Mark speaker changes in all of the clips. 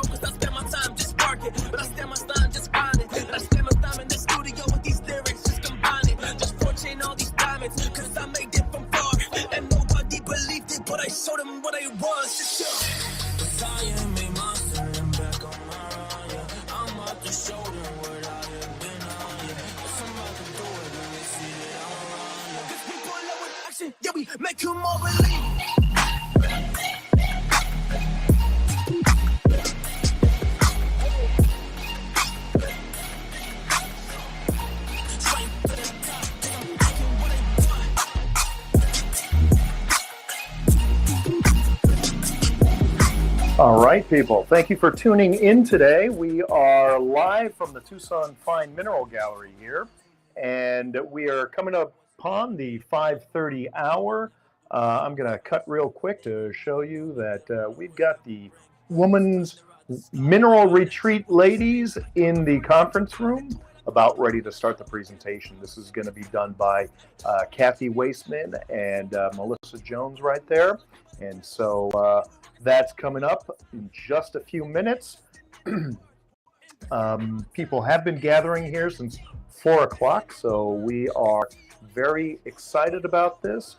Speaker 1: cause I spend my time just working, but I spend my time just grinding, and I spend my time in the studio with these lyrics, just combining, just fortune all these diamonds, cause I made it from far, and nobody believed it, but I showed them what I was, just sure. I am a monster, and back on my run, yeah. I'm about to show them what I have been on, yeah. If I'm about to do it, let me see that I'm wrong, yeah. Cause we pull up with action, yeah, we make you more believe.
Speaker 2: All right, people. Thank you for tuning in today. We are live from the Tucson Fine Mineral Gallery here, and we are coming up upon the 5:30 hour. I'm going to cut real quick to show you that we've got the Women's Mineral Retreat ladies in the conference room about ready to start the presentation. This is going to be done by Kathy Waisman and Melissa Jones right there. And so that's coming up in just a few minutes. People have been gathering here since 4 o'clock, so we are very excited about this.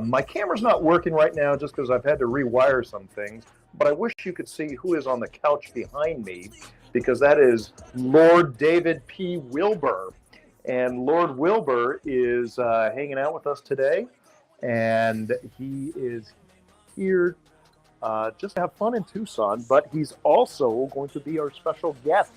Speaker 2: My camera's not working right now just because I've had to rewire some things, but I wish you could see who is on the couch behind me, because that is Lord David P. Wilbur. And Lord Wilbur is hanging out with us today, and he is here just to have fun in Tucson, but he's also going to be our special guest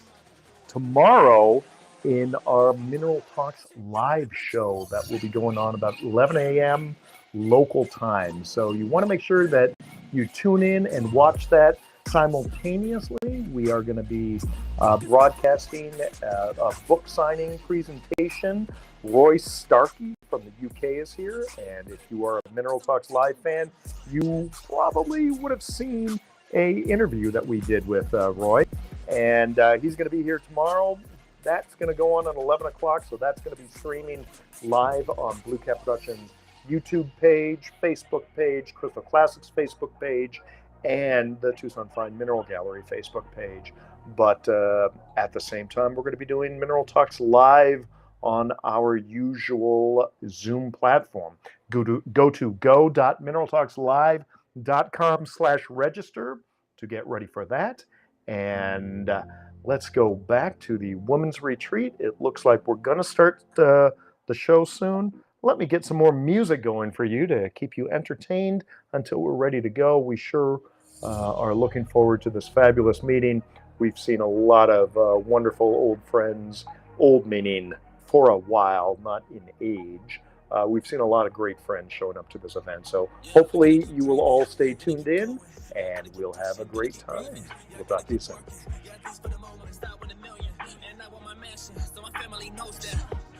Speaker 2: tomorrow in our Mineral Talks live show that will be going on about 11 a.m. local time. So you want to make sure that you tune in and watch that simultaneously. We are going to be broadcasting a book signing presentation. Roy Starkey from the UK is here, and if you are a Mineral Talks Live fan, you probably would have seen a interview that we did with Roy, and he's going to be here tomorrow. That's going to go on at 11 o'clock, so that's going to be streaming live on Blue Cat Productions YouTube page, Facebook page, Crystal Classics Facebook page, and the Tucson Fine Mineral Gallery Facebook page. But at the same time, we're going to be doing Mineral Talks live on our usual Zoom platform. Go to go.mineraltalkslive.com/register to get ready for that. And let's go back to the women's retreat. It looks like we're going to start the show soon. Let me get some more music going for you to keep you entertained until we're ready to go. We sure are looking forward to this fabulous meeting. We've seen a lot of wonderful old friends, old meaning for a while, not in age. We've seen a lot of great friends showing up to this event. So hopefully you will all stay tuned in and we'll have a great time. We'll talk to you soon.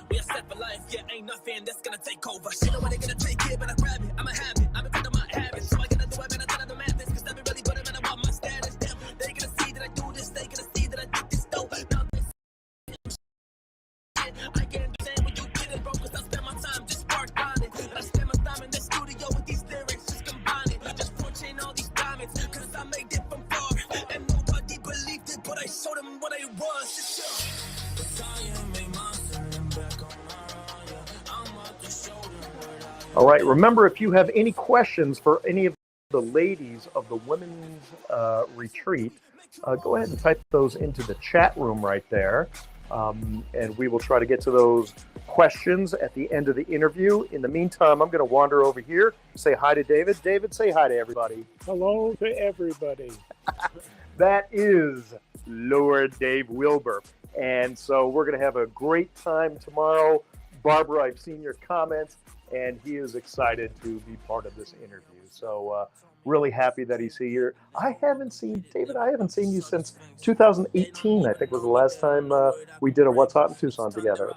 Speaker 1: We are set for life, yeah, ain't nothing that's gonna take over. Shit, no one ain't gonna take it, but I grab it. I'ma have it, I'm a bit of my habit. So I gotta do it, man, I gotta demand this. Cause never really put it, man, I want my status. Damn, they gonna see that I do this, they gonna see that I did this dope. Now they see I can't understand when you get it, bro. Cause I spend my time just work on it. And I spend my time in the studio with these lyrics, just combining. Just fortune all these diamonds, cause I made it from far. And nobody believed it, but I showed them what I was, just sure.
Speaker 2: All right, remember, if you have any questions for any of the ladies of the women's retreat, go ahead and type those into the chat room right there. And we will try to get to those questions at the end of the interview. In the meantime, I'm going to wander over here, say hi to David. David, say hi to everybody.
Speaker 3: Hello to everybody.
Speaker 2: That is Lord Dave Wilbur. And so we're going to have a great time tomorrow. Barbara, I've seen your comments, and he is excited to be part of this interview. So really happy that he's here. I haven't seen you since 2018, I think was the last time we did a What's Hot in Tucson together.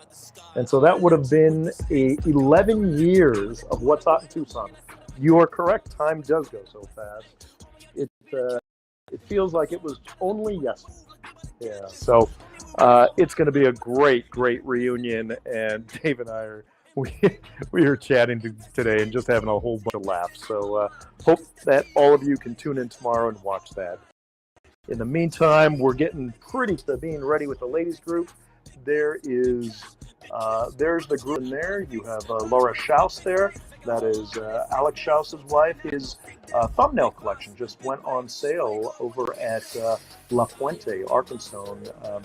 Speaker 2: And so that would have been 11 years of What's Hot in Tucson. You are correct. Time does go so fast. It feels like it was only yesterday. Yeah. So it's going to be a great reunion. And Dave and I we are chatting today and just having a whole bunch of laughs. So hope that all of you can tune in tomorrow and watch that. In the meantime, we're getting pretty to being ready with the ladies group. There's the group in there. You have Laura Schaus there. That is Alex Schaus's wife. His thumbnail collection just went on sale over at La Fuente, Arkansas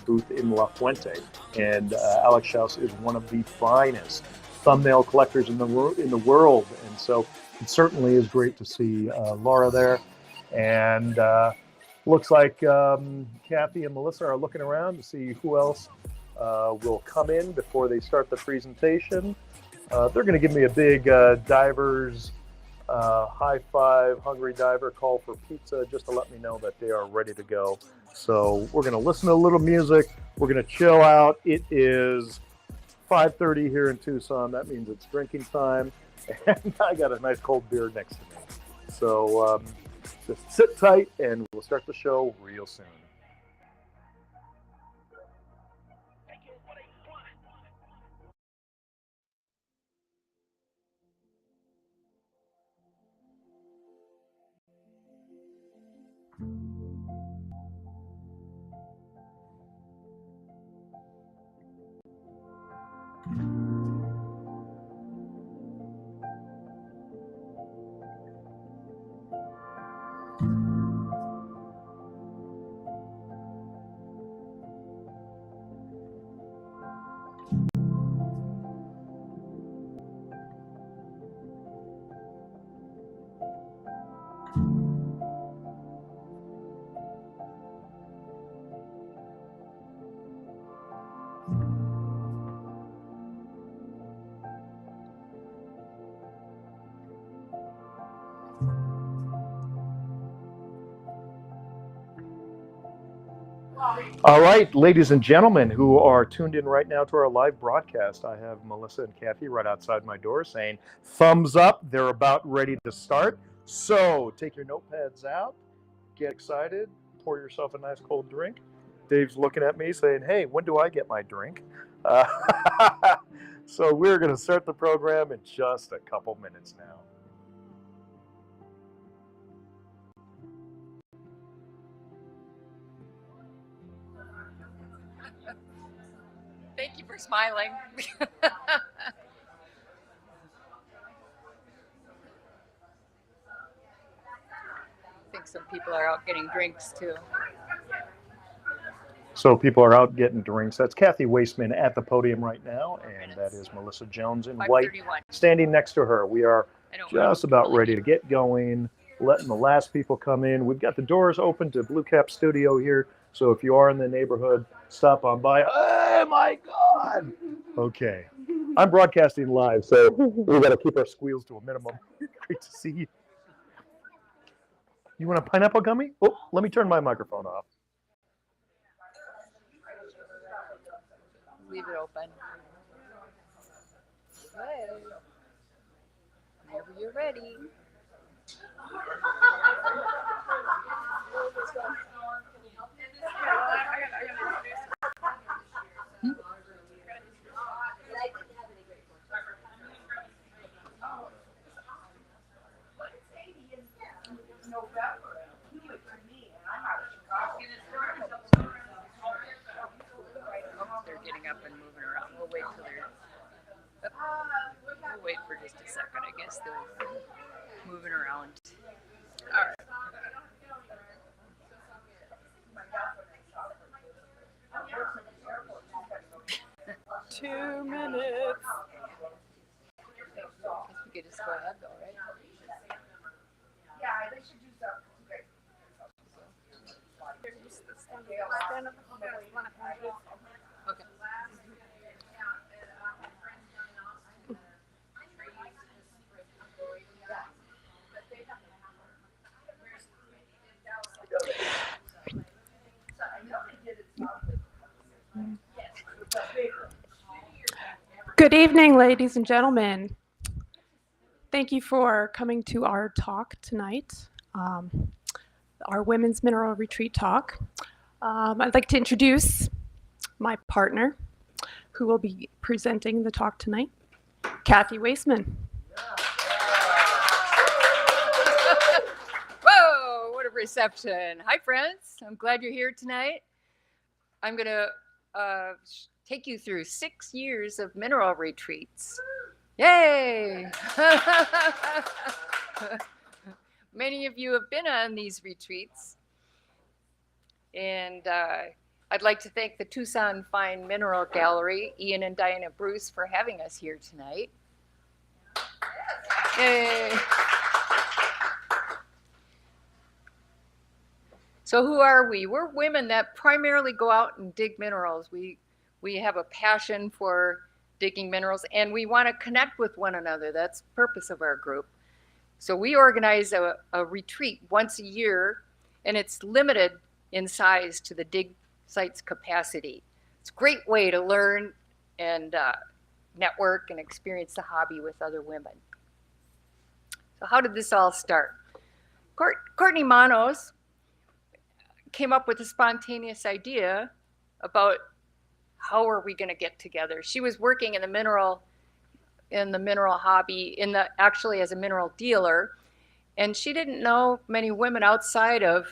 Speaker 2: booth in La Fuente. And Alex Schaus is one of the finest thumbnail collectors in the world. And so it certainly is great to see Laura there. And looks like Kathy and Melissa are looking around to see who else will come in before they start the presentation. They're going to give me a big divers high five, hungry diver call for pizza just to let me know that they are ready to go. So we're going to listen to a little music. We're going to chill out. It is 5:30 here in Tucson. That means it's drinking time. And I got a nice cold beer next to me. So just sit tight and we'll start the show real soon. All right, ladies and gentlemen who are tuned in right now to our live broadcast, I have Melissa and Kathy right outside my door saying thumbs up. They're about ready to start. So take your notepads out, get excited, pour yourself a nice cold drink. Dave's looking at me saying, hey, when do I get my drink? So we're going to start the program in just a couple minutes now.
Speaker 4: Thank you for smiling. I think some people are out getting drinks too.
Speaker 2: So people are out getting drinks. That's Kathy Waisman at the podium right now, and that is Melissa Jones in white standing next to her. We are just about ready to get going, letting the last people come in. We've got the doors open to Blue Cap Studio here, so if you are in the neighborhood, stop on by. Oh my God! Okay, I'm broadcasting live, so we've got to keep our squeals to a minimum. Great to see you. You want a pineapple gummy? Oh, let me turn my microphone off.
Speaker 4: Leave it open. Good. Whenever you're ready. Getting up and moving around. We'll wait till they're we'll wait for just a second. I guess they're moving around. All right. 2 minutes. I guess we could just go ahead though, right?
Speaker 5: Yeah, they should do something. Stand up.
Speaker 4: Okay.
Speaker 5: Good evening, ladies and gentlemen. Thank you for coming to our talk tonight, our Women's Mineral Retreat talk. I'd like to introduce my partner, who will be presenting the talk tonight, Kathy Waisman.
Speaker 4: Whoa, what a reception. Hi, friends. I'm glad you're here tonight. I'm going to take you through 6 years of mineral retreats. Yay! Many of you have been on these retreats. And I'd like to thank the Tucson Fine Mineral Gallery, Ian and Diana Bruce, for having us here tonight. Yay! So who are we? We're women that primarily go out and dig minerals. We have a passion for digging minerals, and we want to connect with one another. That's the purpose of our group. So we organize a retreat once a year, and it's limited in size to the dig site's capacity. It's a great way to learn and network and experience the hobby with other women. So how did this all start? Courtney Manos came up with a spontaneous idea about how are we going to get together. She was working in the mineral hobby, actually as a mineral dealer, and she didn't know many women outside of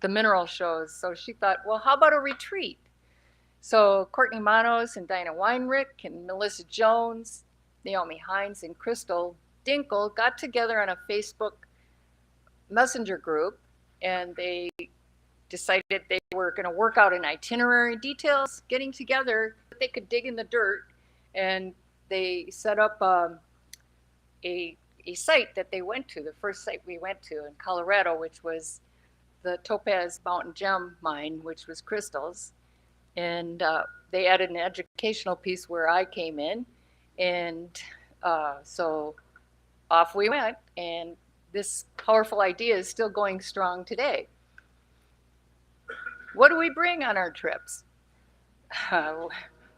Speaker 4: the mineral shows. So she thought, well, how about a retreat? So Courtney Manos and Dinah Weinrich and Melissa Jones, Naomi Hines and Crystal Dinkle got together on a Facebook messenger group, and they decided they were going to work out an itinerary, details, getting together, that they could dig in the dirt. And they set up a site that they went to, the first site we went to in Colorado, which was the Topaz Mountain Gem Mine, which was crystals. And they added an educational piece where I came in. And so off we went. And this powerful idea is still going strong today. What do we bring on our trips?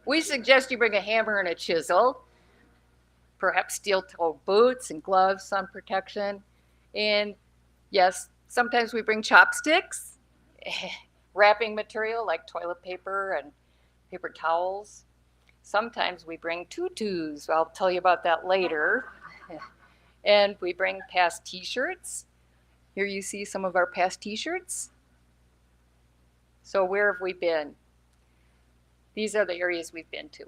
Speaker 4: We suggest you bring a hammer and a chisel, perhaps steel-toed boots and gloves, sun protection. And yes, sometimes we bring chopsticks, wrapping material like toilet paper and paper towels. Sometimes we bring tutus. I'll tell you about that later. And we bring past t-shirts. Here you see some of our past t-shirts. So where have we been? These are the areas we've been to.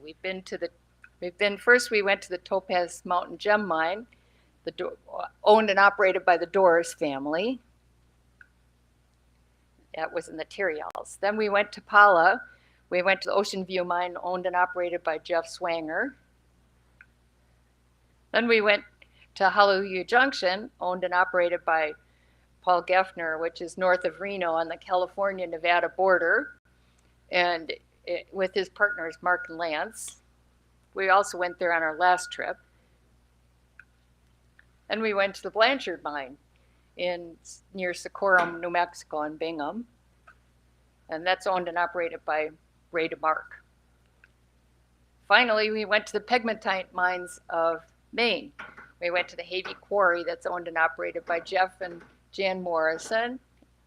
Speaker 4: First we went to the Topaz Mountain Gem Mine, owned and operated by the Doris family. That was in the Terrials. Then we went to Pala. We went to the Ocean View Mine, owned and operated by Jeff Swanger. Then we went to Hallelujah Junction, owned and operated by Paul Geffner, which is north of Reno on the California-Nevada border, and with his partners, Mark and Lance. We also went there on our last trip. And we went to the Blanchard Mine near Socorro, New Mexico, in Bingham. And that's owned and operated by Ray DeMark. Finally, we went to the pegmatite mines of Maine. We went to the Havey Quarry that's owned and operated by Jeff and Jan Morrison.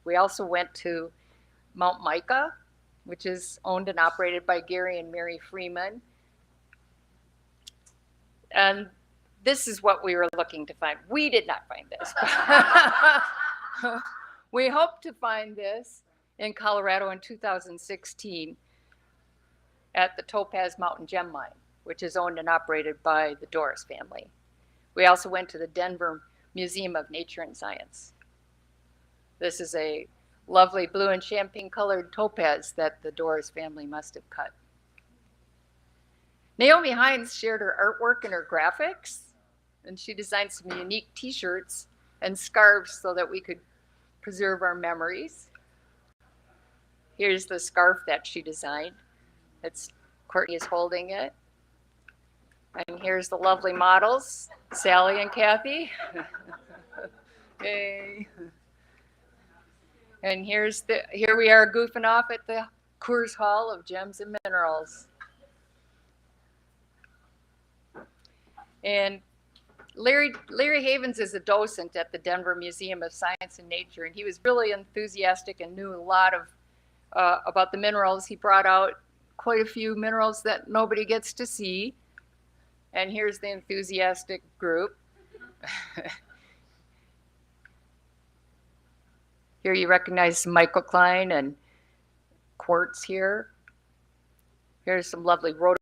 Speaker 4: We also went to Mount Mica, which is owned and operated by Gary and Mary Freeman. And this is what we were looking to find. We did not find this. We hope to find this in Colorado in 2016 at the Topaz Mountain Gem Mine, which is owned and operated by the Doris family. We also went to the Denver Museum of Nature and Science. This is a lovely blue and champagne colored topaz that the Doris family must have cut. Naomi Hines shared her artwork and her graphics, and she designed some unique t-shirts and scarves so that we could preserve our memories. Here's the scarf that she designed. Courtney is holding it. And here's the lovely models, Sally and Kathy. Hey. And here we are goofing off at the Coors Hall of Gems and Minerals. And Larry Havens is a docent at the Denver Museum of Science and Nature, and he was really enthusiastic and knew a lot of about the minerals. He brought out quite a few minerals that nobody gets to see. And here's the enthusiastic group. Here you recognize some microcline and quartz here. Here's some lovely rhodopsin.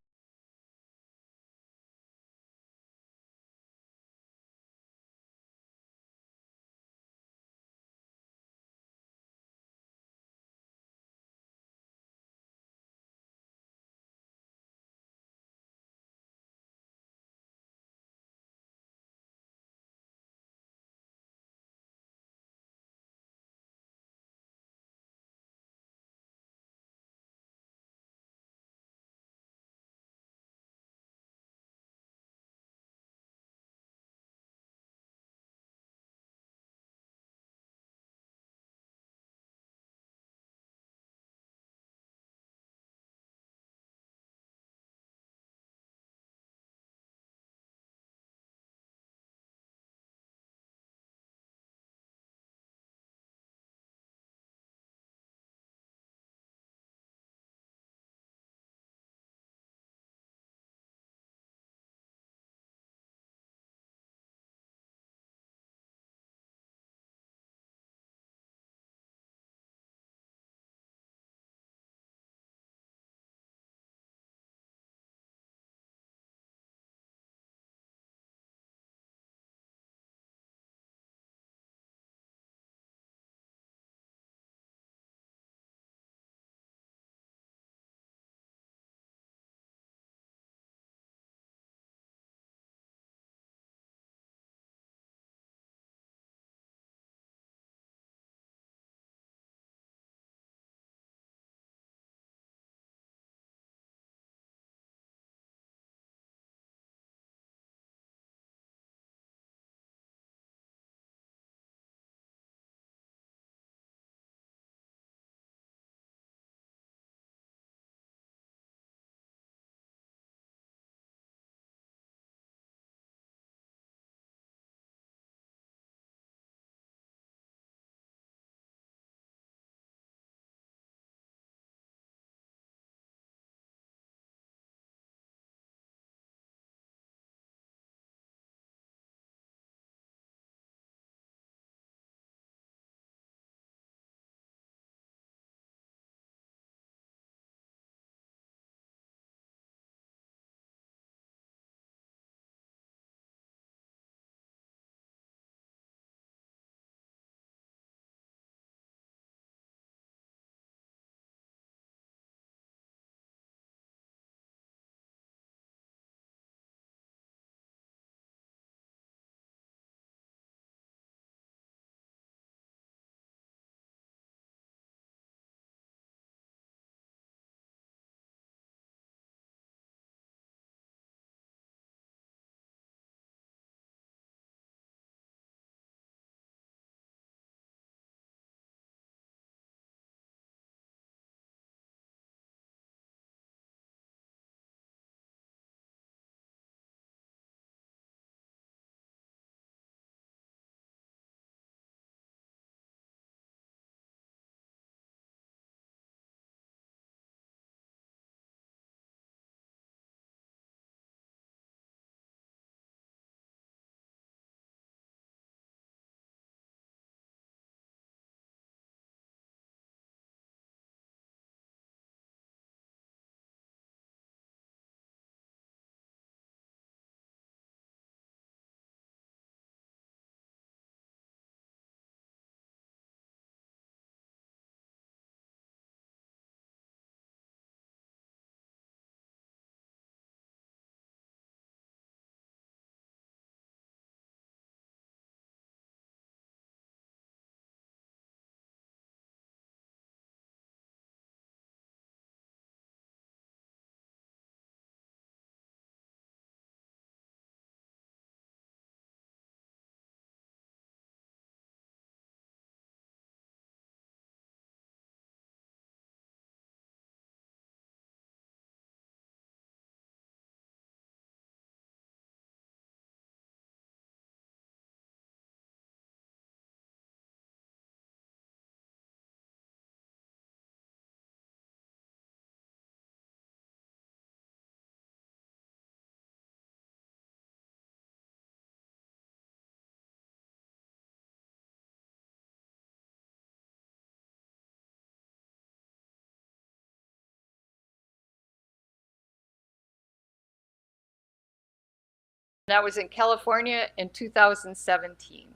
Speaker 4: That was in California in 2017.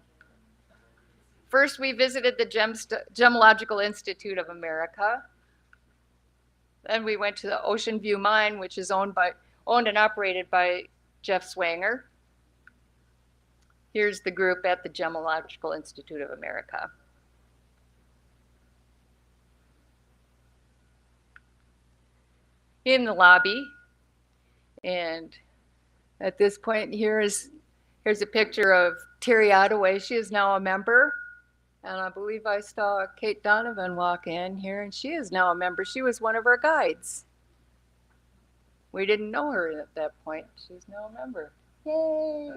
Speaker 4: First, we visited the Gemological Institute of America. Then we went to the Ocean View Mine, which is owned and operated by Jeff Swanger. Here's the group at the Gemological Institute of America. In the lobby, and at this point here's a picture of Terry Ottaway. She is now a member, and I believe I saw Kate Donovan walk in here, and she is now a member. She was one of our guides. We didn't know her at that point. She's now a member. Yay!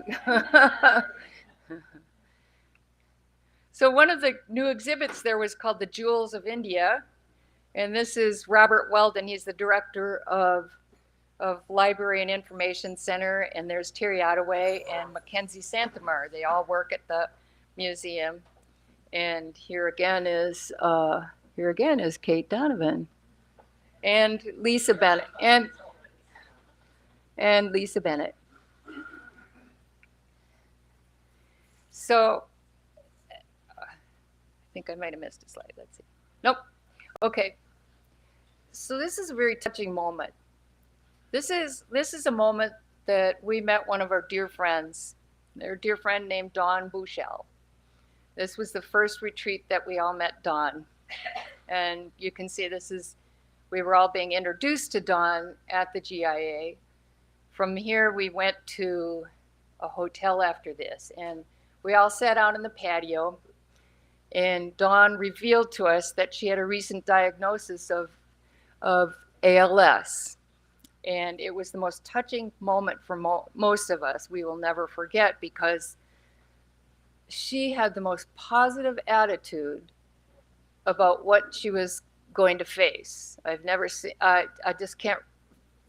Speaker 4: So one of the new exhibits there was called the Jewels of India, and this is Robert Weldon. He's the director of Library and Information Center, and there's Terry Ottaway and Mackenzie Santamar. They all work at the museum. And here again is Kate Donovan and Lisa Bennett and Lisa Bennett. So I think I might have missed a slide. Let's see. Nope. Okay. So this is a very touching moment. This is a moment that we met one of our dear friends, their dear friend named Dawn Bushell. This was the first retreat that we all met Dawn. And you can see we were all being introduced to Dawn at the GIA. From here, we went to a hotel after this, and we all sat out in the patio, and Dawn revealed to us that she had a recent diagnosis of ALS. And it was the most touching moment for most of us. We will never forget, because she had the most positive attitude about what she was going to face. I've never seen, I just can't,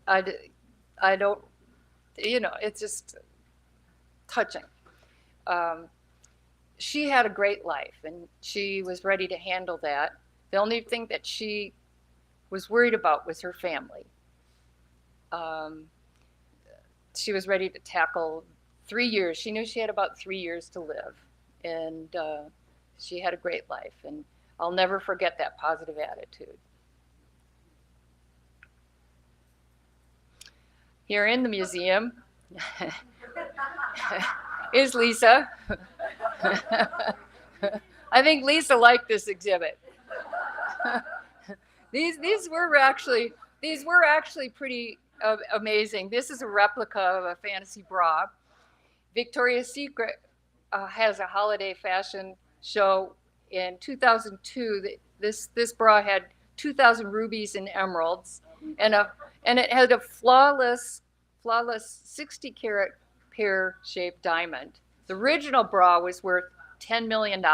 Speaker 4: I don't, it's just touching. She had a great life, and she was ready to handle that. The only thing that she was worried about was her family. She was ready to tackle 3 years. She knew she had about 3 years to live, and she had a great life, and I'll never forget that positive attitude. Here in the museum is Lisa. I think Lisa liked this exhibit. These were actually pretty amazing. This is a replica of a fantasy bra. Victoria's Secret has a holiday fashion show in 2002. This bra had 2,000 rubies and emeralds, and it had a flawless 60-carat pear-shaped diamond. The original bra was worth $10 million.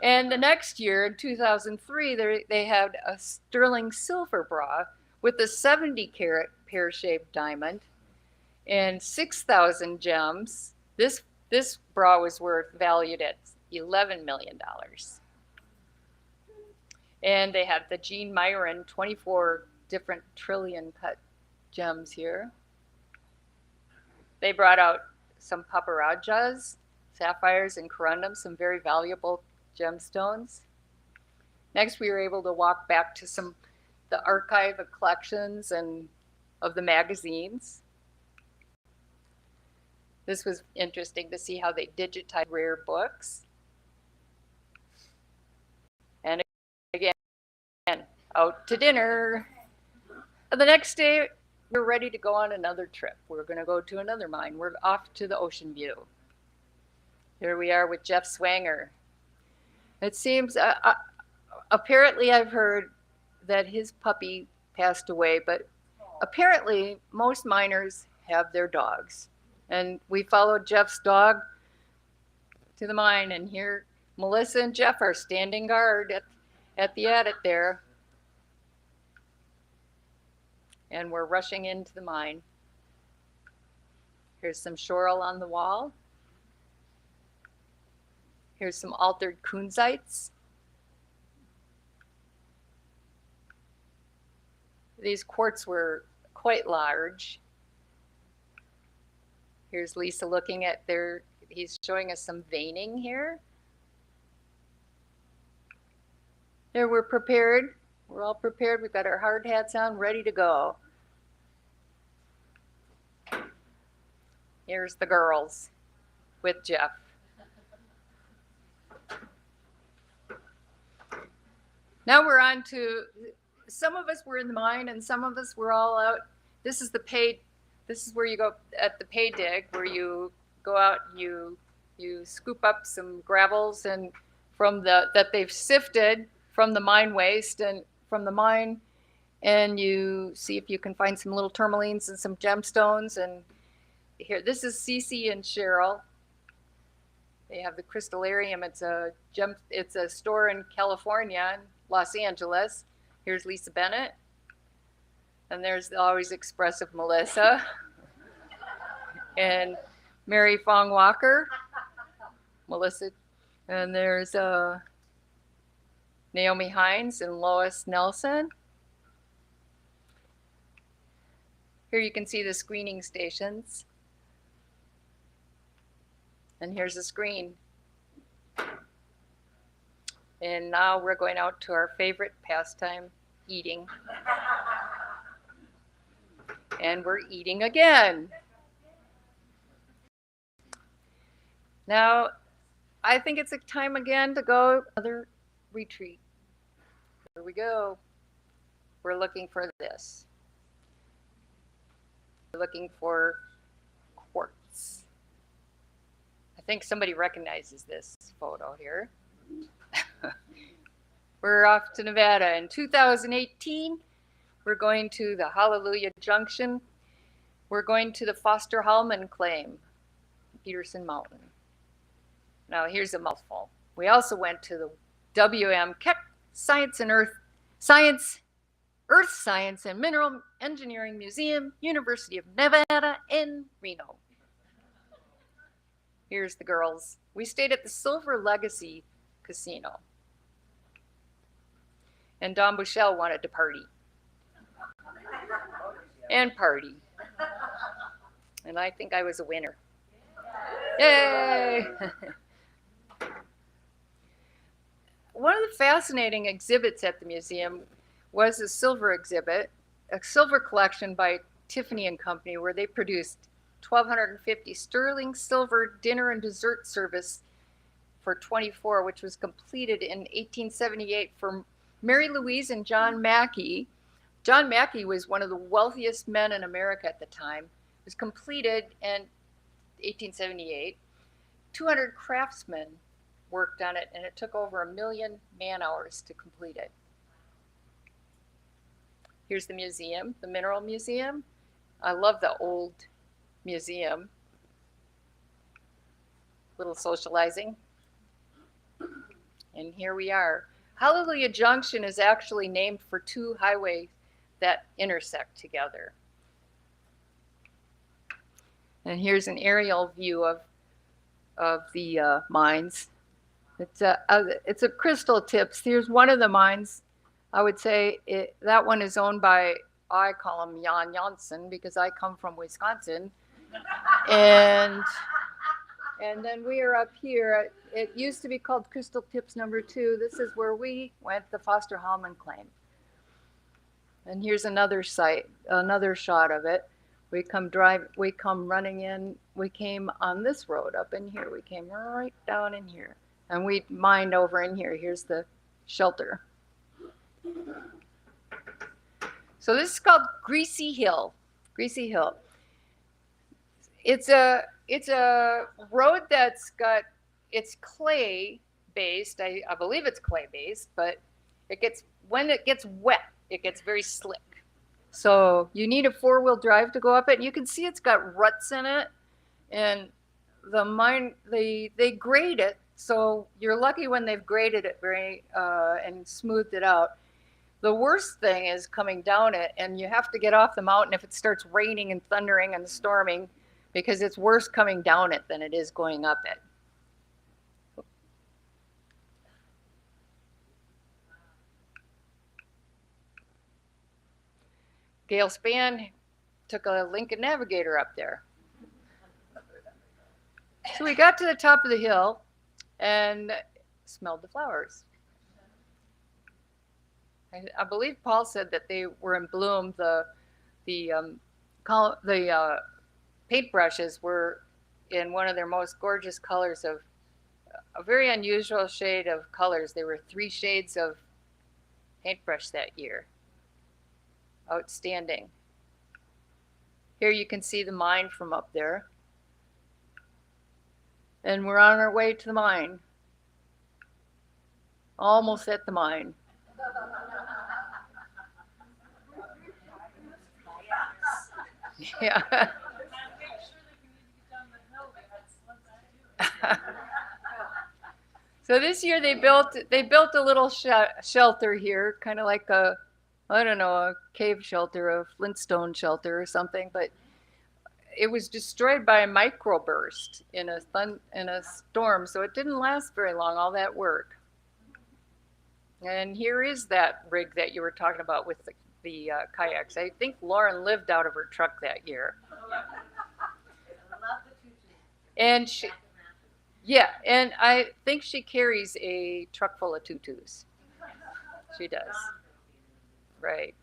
Speaker 4: And the next year, in 2003, they had a sterling silver bra with a 70-carat pear-shaped diamond and 6,000 gems. This bra was valued at $11 million. And they had the Jean Myron 24 different trillion cut gems here. They brought out some paparajas, sapphires, and corundums, some very valuable gemstones. Next, we were able to walk back to the archive of collections and of the magazines. This was interesting to see how they digitized rare books. And again, out to dinner. The next day, we're ready to go on another trip. We're going to go to another mine. We're off to the Ocean View. Here we are with Jeff Swanger. It seems, apparently I've heard that his puppy passed away, but apparently most miners have their dogs. And we followed Jeff's dog to the mine, and here Melissa and Jeff are standing guard at the adit there. And we're rushing into the mine. Here's some schorl on the wall. Here's some altered kunzites. These quartz were quite large. Here's Lisa looking at he's showing us some veining here. There, we're prepared. We're all prepared. We've got our hard hats on, ready to go. Here's the girls with Jeff. Now we're on to, some of us were in the mine and some of us were all out. This is where you go at the pay dig, where you go out and you scoop up some gravels and that they've sifted from the mine waste and from the mine, and you see if you can find some little tourmalines and some gemstones. And here, this is Cece and Cheryl. They have the Crystallarium. It's a store in California, in Los Angeles. Here's Lisa Bennett. And there's the always expressive Melissa. And Mary Fong Walker. Melissa. And there's Naomi Hines and Lois Nelson. Here you can see the screening stations. And here's the screen. And now we're going out to our favorite pastime, eating. And we're eating again. Now, I think it's a time again to go another retreat. Here we go. We're looking for this. We're looking for quartz. I think somebody recognizes this photo here. We're off to Nevada. In 2018, we're going to the Hallelujah Junction. We're going to the Foster Hallman Claim, Peterson Mountain. Now here's a mouthful. We also went to the W.M. Keck Earth Science and Mineral Engineering Museum, University of Nevada in Reno. Here's the girls. We stayed at the Silver Legacy Casino. And Don Bushell wanted to party. And party. And I think I was a winner. Yay! One of the fascinating exhibits at the museum was a silver exhibit, a silver collection by Tiffany and Company, where they produced 1,250 sterling silver dinner and dessert service for 24, which was completed in 1878 for Mary Louise and John Mackey. John Mackey was one of the wealthiest men in America at the time. It was completed in 1878. 200 craftsmen worked on it, and it took over 1 million man-hours to complete it. Here's the museum, the Mineral Museum. I love the old museum. Little socializing. And here we are. Hallelujah Junction is actually named for two highways that intersect together. And here's an aerial view of the mines. It's a crystal tips. Here's one of the mines. I would say that one is owned by, I call him Jan Janssen because I come from Wisconsin. And then we are up here. It used to be called Crystal Tips number 2. This is where we went, the Foster Hallman Claim. And here's another site, another shot of it. We come running in. We came on this road up in here. We came right down in here. And we mined over in here. Here's the shelter. So this is called Greasy Hill. Greasy Hill. It's a road that's it's clay based. I believe it's clay based, but when it gets wet, it gets very slick. So you need a 4-wheel drive to go up it. And you can see it's got ruts in it, and they grade it. So you're lucky when they've graded it very and smoothed it out. The worst thing is coming down it, and you have to get off the mountain if it starts raining and thundering and storming, because it's worse coming down it than it is going up it. Gail Spann took a Lincoln Navigator up there. So we got to the top of the hill and smelled the flowers. I believe Paul said that they were in bloom. The paintbrushes were in one of their most gorgeous colors of a very unusual shade of colors. There were 3 shades of paintbrush that year. Outstanding. Here you can see the mine from up there. And we're on our way to the mine. Almost at the mine. Yeah. So this year they built a little shelter here, kind of like a, I don't know, a cave shelter, a Flintstone shelter or something, but it was destroyed by a microburst in a storm, so it didn't last very long, all that work. And here is that rig that you were talking about with the kayaks. I think Lauren lived out of her truck that year. And she, yeah, and I think she carries a truck full of tutus. She does. Right.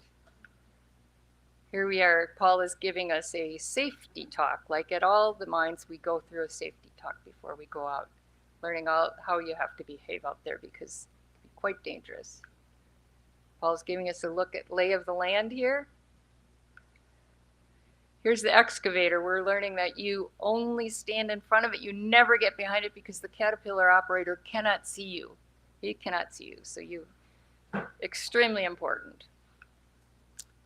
Speaker 4: Here we are. Paul is giving us a safety talk. Like at all the mines, we go through a safety talk before we go out, learning how you have to behave out there because it can be quite dangerous. Paul's giving us a look at lay of the land here. Here's the excavator. We're learning that you only stand in front of it. You never get behind it because the caterpillar operator cannot see you. He cannot see you. So extremely important.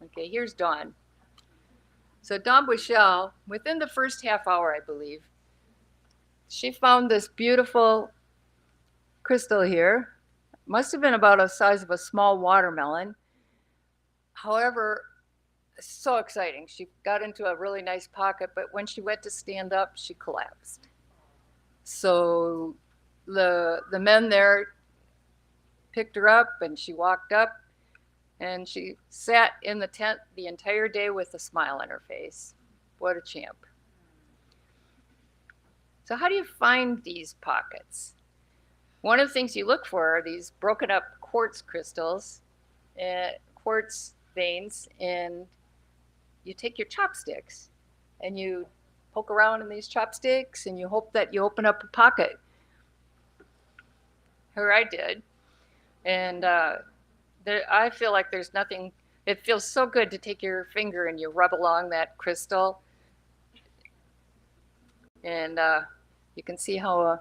Speaker 4: Okay, here's Dawn. So Dawn Bushell, within the first half hour, I believe, she found this beautiful crystal here. Must have been about the size of a small watermelon. However, so exciting. She got into a really nice pocket, but when she went to stand up, she collapsed. So the men there picked her up and she walked up and she sat in the tent the entire day with a smile on her face. What a champ. So how do you find these pockets? One of the things you look for are these broken up quartz crystals, quartz veins, and you take your chopsticks and you poke around in these chopsticks and you hope that you open up a pocket. Here I did. And I feel like there's nothing, it feels so good to take your finger and you rub along that crystal. And you can see how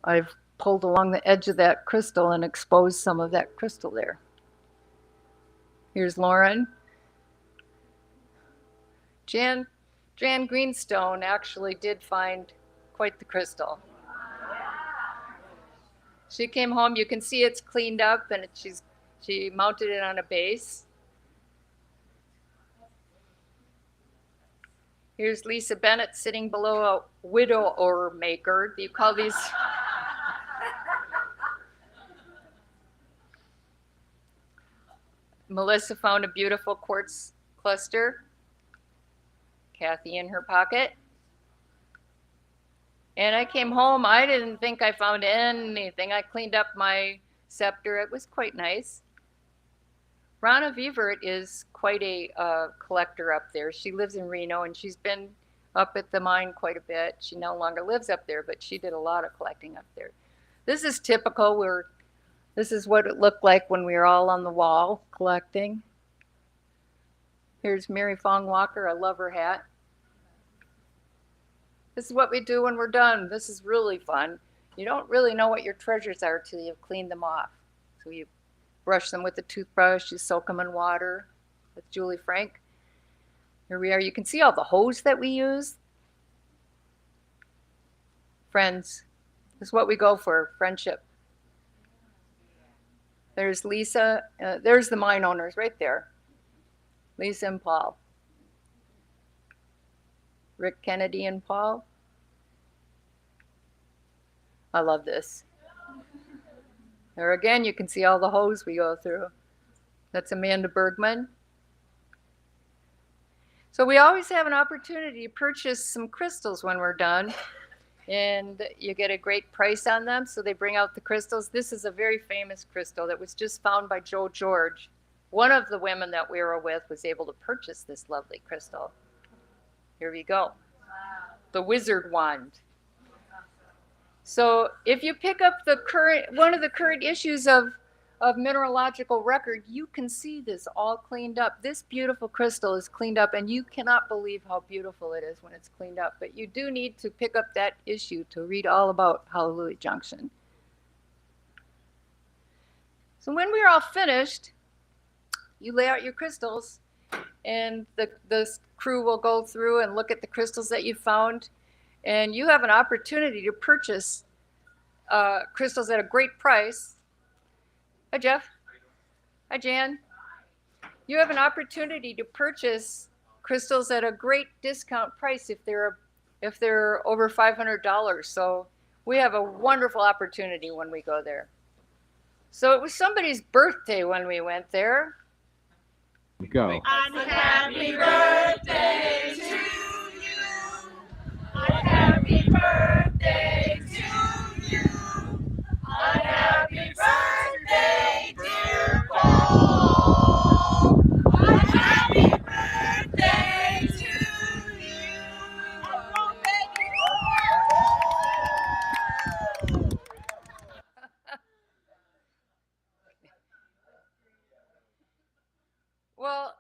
Speaker 4: I've pulled along the edge of that crystal and exposed some of that crystal there. Here's Lauren. Jan Greenstone actually did find quite the crystal. She came home, you can see it's cleaned up and she mounted it on a base. Here's Lisa Bennett sitting below a widower maker. Do you call these? Melissa found a beautiful quartz cluster. Kathy in her pocket. And I came home, I didn't think I found anything. I cleaned up my scepter. It was quite nice. Ronna Vievert is quite a collector up there. She lives in Reno and she's been up at the mine quite a bit. She no longer lives up there, but she did a lot of collecting up there. This is typical. This is what it looked like when we were all on the wall collecting. Here's Mary Fong Walker. I love her hat. This is what we do when we're done. This is really fun. You don't really know what your treasures are till you've cleaned them off. So you brush them with a toothbrush, you soak them in water with Julie Frank. Here we are. You can see all the hose that we use. Friends. This is what we go for, friendship. There's Lisa. There's the mine owners right there. Lisa and Paul. Rick Kennedy and Paul. I love this. There again, you can see all the hose we go through. That's Amanda Bergman. So we always have an opportunity to purchase some crystals when we're done. and you get a great price on them. So they bring out the crystals. This is a very famous crystal that was just found by Joe George. One of the women that we were with was able to purchase this lovely crystal. Here we go. The wizard wand. So if you pick up one of the current issues of Mineralogical Record, you can see this all cleaned up. This beautiful crystal is cleaned up, and you cannot believe how beautiful it is when it's cleaned up. But you do need to pick up that issue to read all about Hallelujah Junction. So when we're all finished, you lay out your crystals, and the crew will go through and look at the crystals that you found, and you have an opportunity to purchase crystals at a great price. Hi, Jeff. Hi, Jan. You have an opportunity to purchase crystals at a great discount price if they're over $500. So we have a wonderful opportunity when we go there. So it was somebody's birthday when we went there.
Speaker 6: Go.
Speaker 1: Happy birthday to you. Happy birthday to you. Happy birthday, dear Paul. Happy birthday to you.
Speaker 4: Well,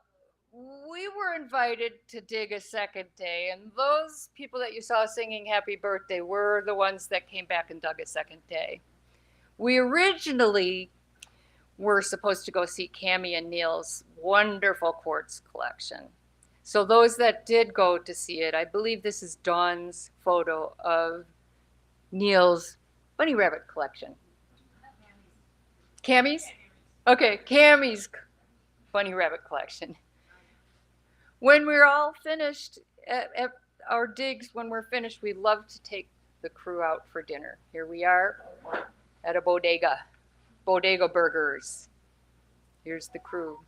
Speaker 4: we were invited to dig a second day, and those people that you saw singing Happy Birthday were the ones that came back and dug a second day. We originally were supposed to go see Cammie and Neil's wonderful quartz collection. So those that did go to see it, I believe this is Dawn's photo of Neil's bunny rabbit collection. Cammie's? Okay, Cammie's bunny rabbit collection. When we're all finished at our digs, when we're finished, we love to take the crew out for dinner. Here we are at a bodega burgers. Here's the crew.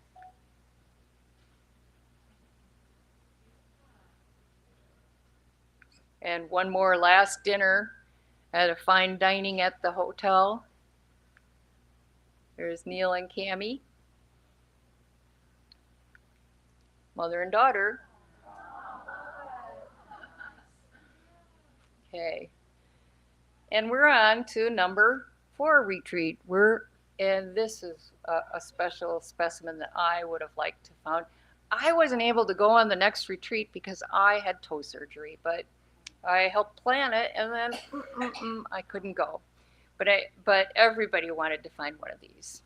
Speaker 4: And one more last dinner at a fine dining at the hotel. There's Neil and Cammie, mother and daughter. Okay. And we're on to number 4 retreat. And this is a special specimen that I would have liked to found. I wasn't able to go on the next retreat because I had toe surgery, but I helped plan it, and then I couldn't go. But everybody wanted to find one of these,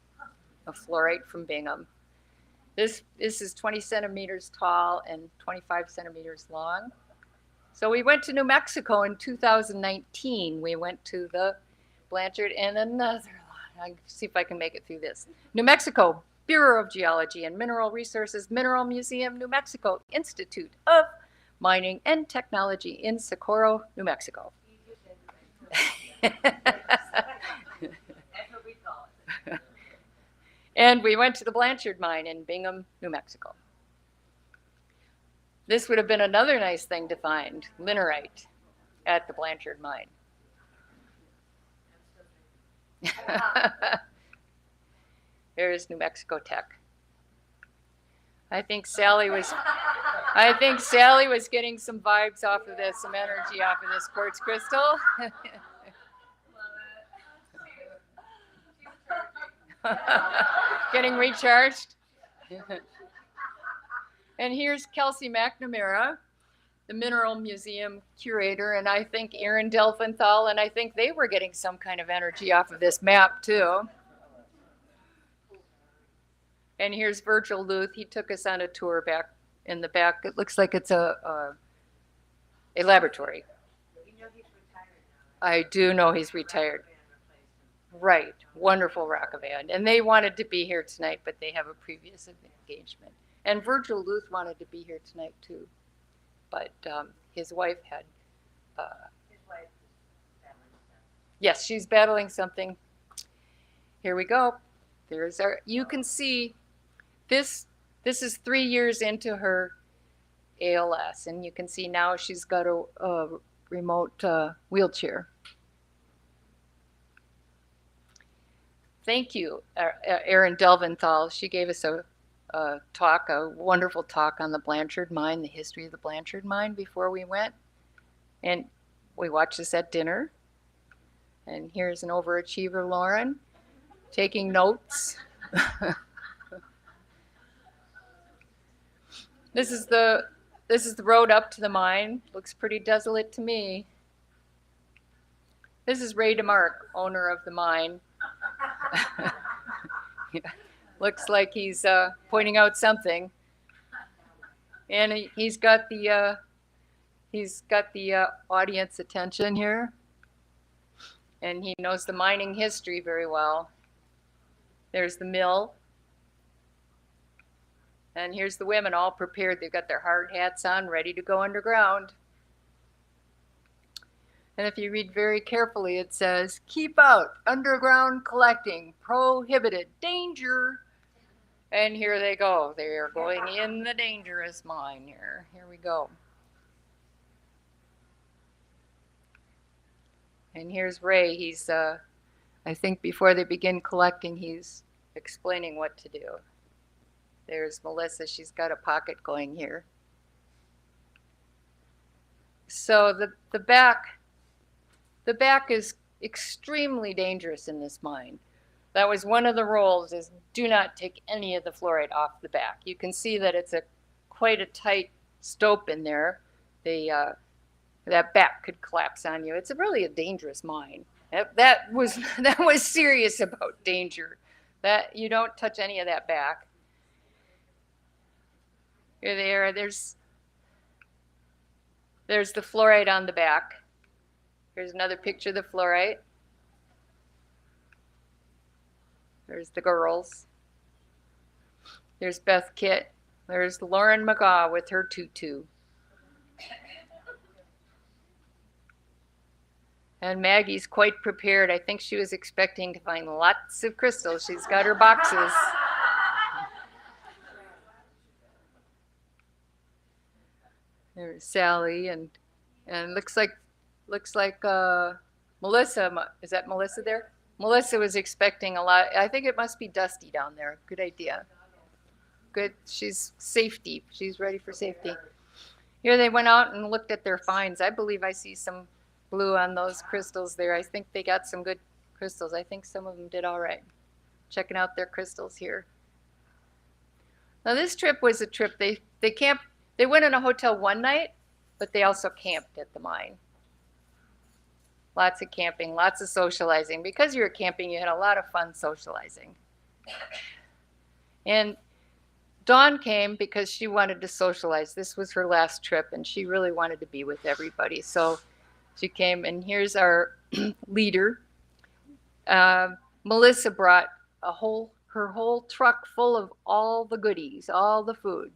Speaker 4: a fluorite from Bingham. This is 20 centimeters tall and 25 centimeters long. So we went to New Mexico in 2019. We went to the Blanchard and another line. I'll see if I can make it through this. New Mexico Bureau of Geology and Mineral Resources, Mineral Museum, New Mexico Institute of Mining and Technology in Socorro, New Mexico. That's what we call it. And we went to the Blanchard mine in Bingham, New Mexico. This would have been another nice thing to find, linerite at the Blanchard mine. Here's New Mexico Tech. I think Sally was getting some vibes off of this, some energy off of this quartz crystal. Getting recharged. And here's Kelsey McNamara, the Mineral Museum curator, and I think Aaron Delfenthal, and I think they were getting some kind of energy off of this map too. And here's Virgil Luth. He took us on a tour back in the back. It looks like it's a laboratory. You know he's retired now, right? I do know he's retired. Right, wonderful rock band. And they wanted to be here tonight, but they have a previous engagement. And Virgil Luth wanted to be here tonight too, but his wife had. His wife is battling something. Yes, she's battling something. Here we go. There's our. You can see, this is 3 years into her ALS, and you can see now she's got a remote wheelchair. Thank you, Erin Delventhal. She gave us a talk, a wonderful talk on the Blanchard Mine, the history of the Blanchard Mine before we went. And we watched this at dinner. And here's an overachiever, Lauren, taking notes. This is the road up to the mine. Looks pretty desolate to me. This is Ray DeMark, owner of the mine. Looks like he's pointing out something, and he's got the audience attention here, and he knows the mining history very well. There's the mill, and here's the women all prepared. They've got their hard hats on, ready to go underground. And if you read very carefully, it says, "Keep out, underground collecting, prohibited, danger." And here they go. They are going in the dangerous mine here. Here we go. And here's Ray. He's, I think before they begin collecting, he's explaining what to do. There's Melissa. She's got a pocket going here. So the back is extremely dangerous in this mine. That was one of the rules, is do not take any of the fluoride off the back. You can see that it's quite a tight stope in there. That back could collapse on you. It's really a dangerous mine. That was serious about danger. That you don't touch any of that back. Here they are. There's the fluoride on the back. Here's another picture of the fluoride. There's the girls. There's Beth Kitt. There's Lauren McGaw with her tutu. And Maggie's quite prepared. I think she was expecting to find lots of crystals. She's got her boxes. There's Sally, and looks like Melissa. Is that Melissa there? Melissa was expecting a lot. I think it must be dusty down there. Good idea. Good. She's safety. She's ready for safety. Here they went out and looked at their finds. I believe I see some blue on those crystals there. I think they got some good crystals. I think some of them did all right. Checking out their crystals here. Now this trip was a trip. They camped. They went in a hotel one night, but they also camped at the mine. Lots of camping, lots of socializing. Because you were camping, you had a lot of fun socializing. And Dawn came because she wanted to socialize. This was her last trip, and she really wanted to be with everybody. So she came, and here's our leader. Melissa brought her whole truck full of all the goodies, all the food.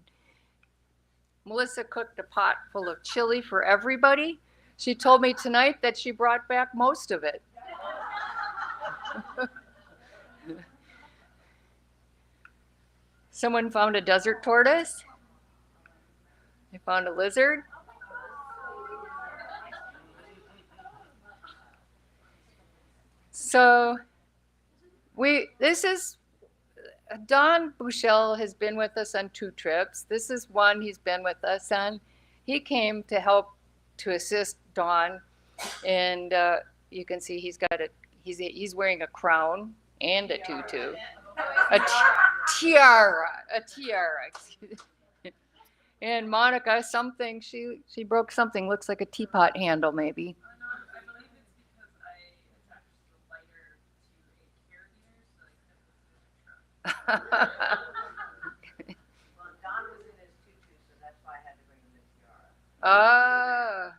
Speaker 4: Melissa cooked a pot full of chili for everybody. She told me tonight that she brought back most of it. Someone found a desert tortoise. They found a lizard. So Don Bushell has been with us on 2 trips. This is one he's been with us on. He came to help to assist Dawn, and you can see he's wearing a crown and a tutu, a tiara. And Monica, something she broke something, looks like a teapot handle maybe.
Speaker 7: I believe it's because I attached the lighter to a carabiner, so I couldn't move the truck. Well, Don was in his tutu, so that's why I had to bring him the tiara.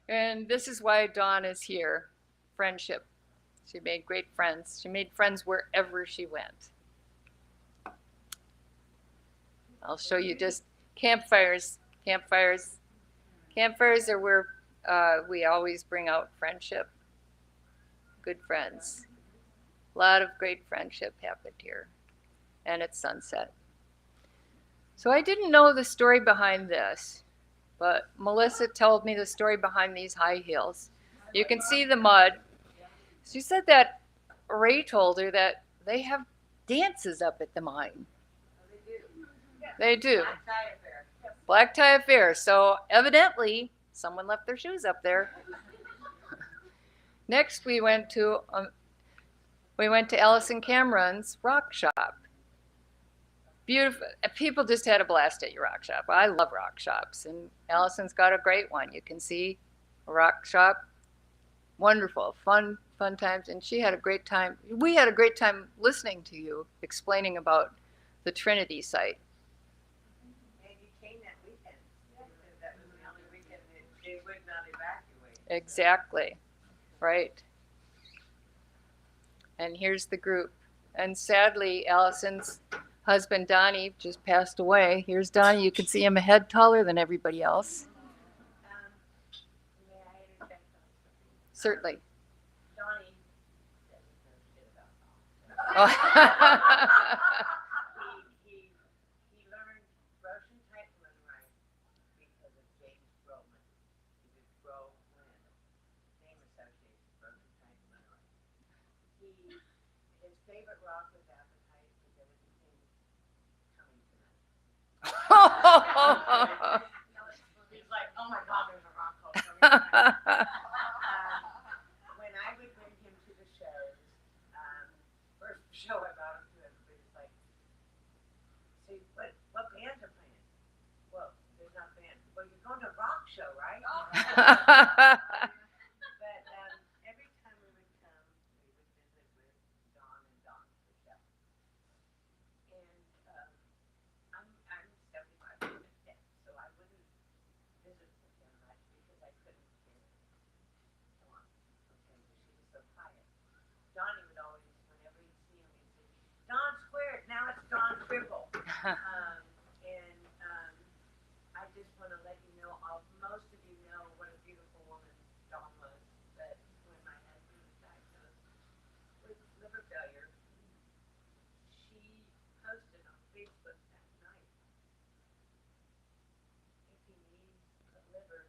Speaker 4: And this is why Dawn is here. Friendship. She made great friends. She made friends wherever she went. I'll show you just campfires. Campfires are where we always bring out friendship. Good friends. A lot of great friendship happened here. And it's sunset. So I didn't know the story behind this. But Melissa told me the story behind these high heels. You can see the mud. She said that Ray told her that they have dances up at the mine. They do. Black tie affair. So evidently, someone left their shoes up there. Next, we went to Allison Cameron's rock shop. Beautiful. People just had a blast at your rock shop. I love rock shops, and Allison's got a great one. You can see a rock shop. Wonderful, fun times, and she had a great time. We had a great time listening to you explaining about the Trinity site.
Speaker 7: And you came that weekend. That was the only weekend that they would not evacuate.
Speaker 4: Exactly, right. And here's the group. And sadly, Allison's husband, Donnie, just passed away. Here's Donnie. You can see him a head taller than everybody else.
Speaker 7: May I interject on something?
Speaker 4: Certainly.
Speaker 7: Donnie doesn't know shit about golf. He learned Russian type right because of James Broman. He was Bro Land, name association, Russian type right. His favorite rock was Appetite because everything coming tonight. He's like, oh my God, there's a rock called Coming Tonight. When I would bring him to the shows, first show I brought him to, everybody's like, see, what bands are playing? Well, there's not bands. Well, you're going to a rock show, right? But every time we would come, we would visit with Dawn and Dawn Michelle. And I'm 75 years dead, so I wouldn't visit with them much because I couldn't hear Dawn. Okay, because she was so quiet. Donnie would always, whenever he'd see him, he'd say, Dawn squared, now it's Dawn triple. I just want to let you know, most of you know what a beautiful woman Dawn was, but when my husband was diagnosed with liver failure, she posted on Facebook that night, if he needs a liver,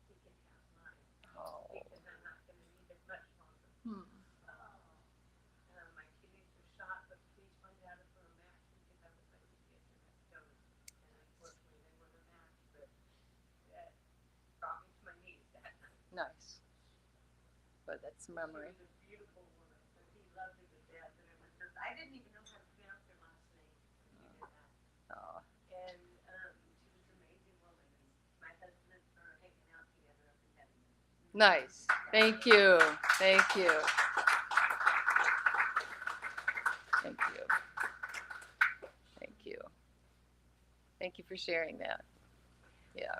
Speaker 7: he can have mine,
Speaker 4: Oh.
Speaker 7: because I'm not going to need it much longer. My kidneys were shot, but please find out if we're a match, because I was like to get to that donor. And unfortunately, they weren't a match, but that brought me to my knees that night.
Speaker 4: Nice. But that's a memory.
Speaker 7: She was a beautiful woman, so he loved her to death. And it was just, I didn't even know how to pronounce her last name. He did that.
Speaker 4: Oh.
Speaker 7: And she was an amazing woman. And my husband are hanging out together up in heaven.
Speaker 4: Nice. Thank you. Thank you. Thank you. Thank you. Thank you for sharing that. Yeah.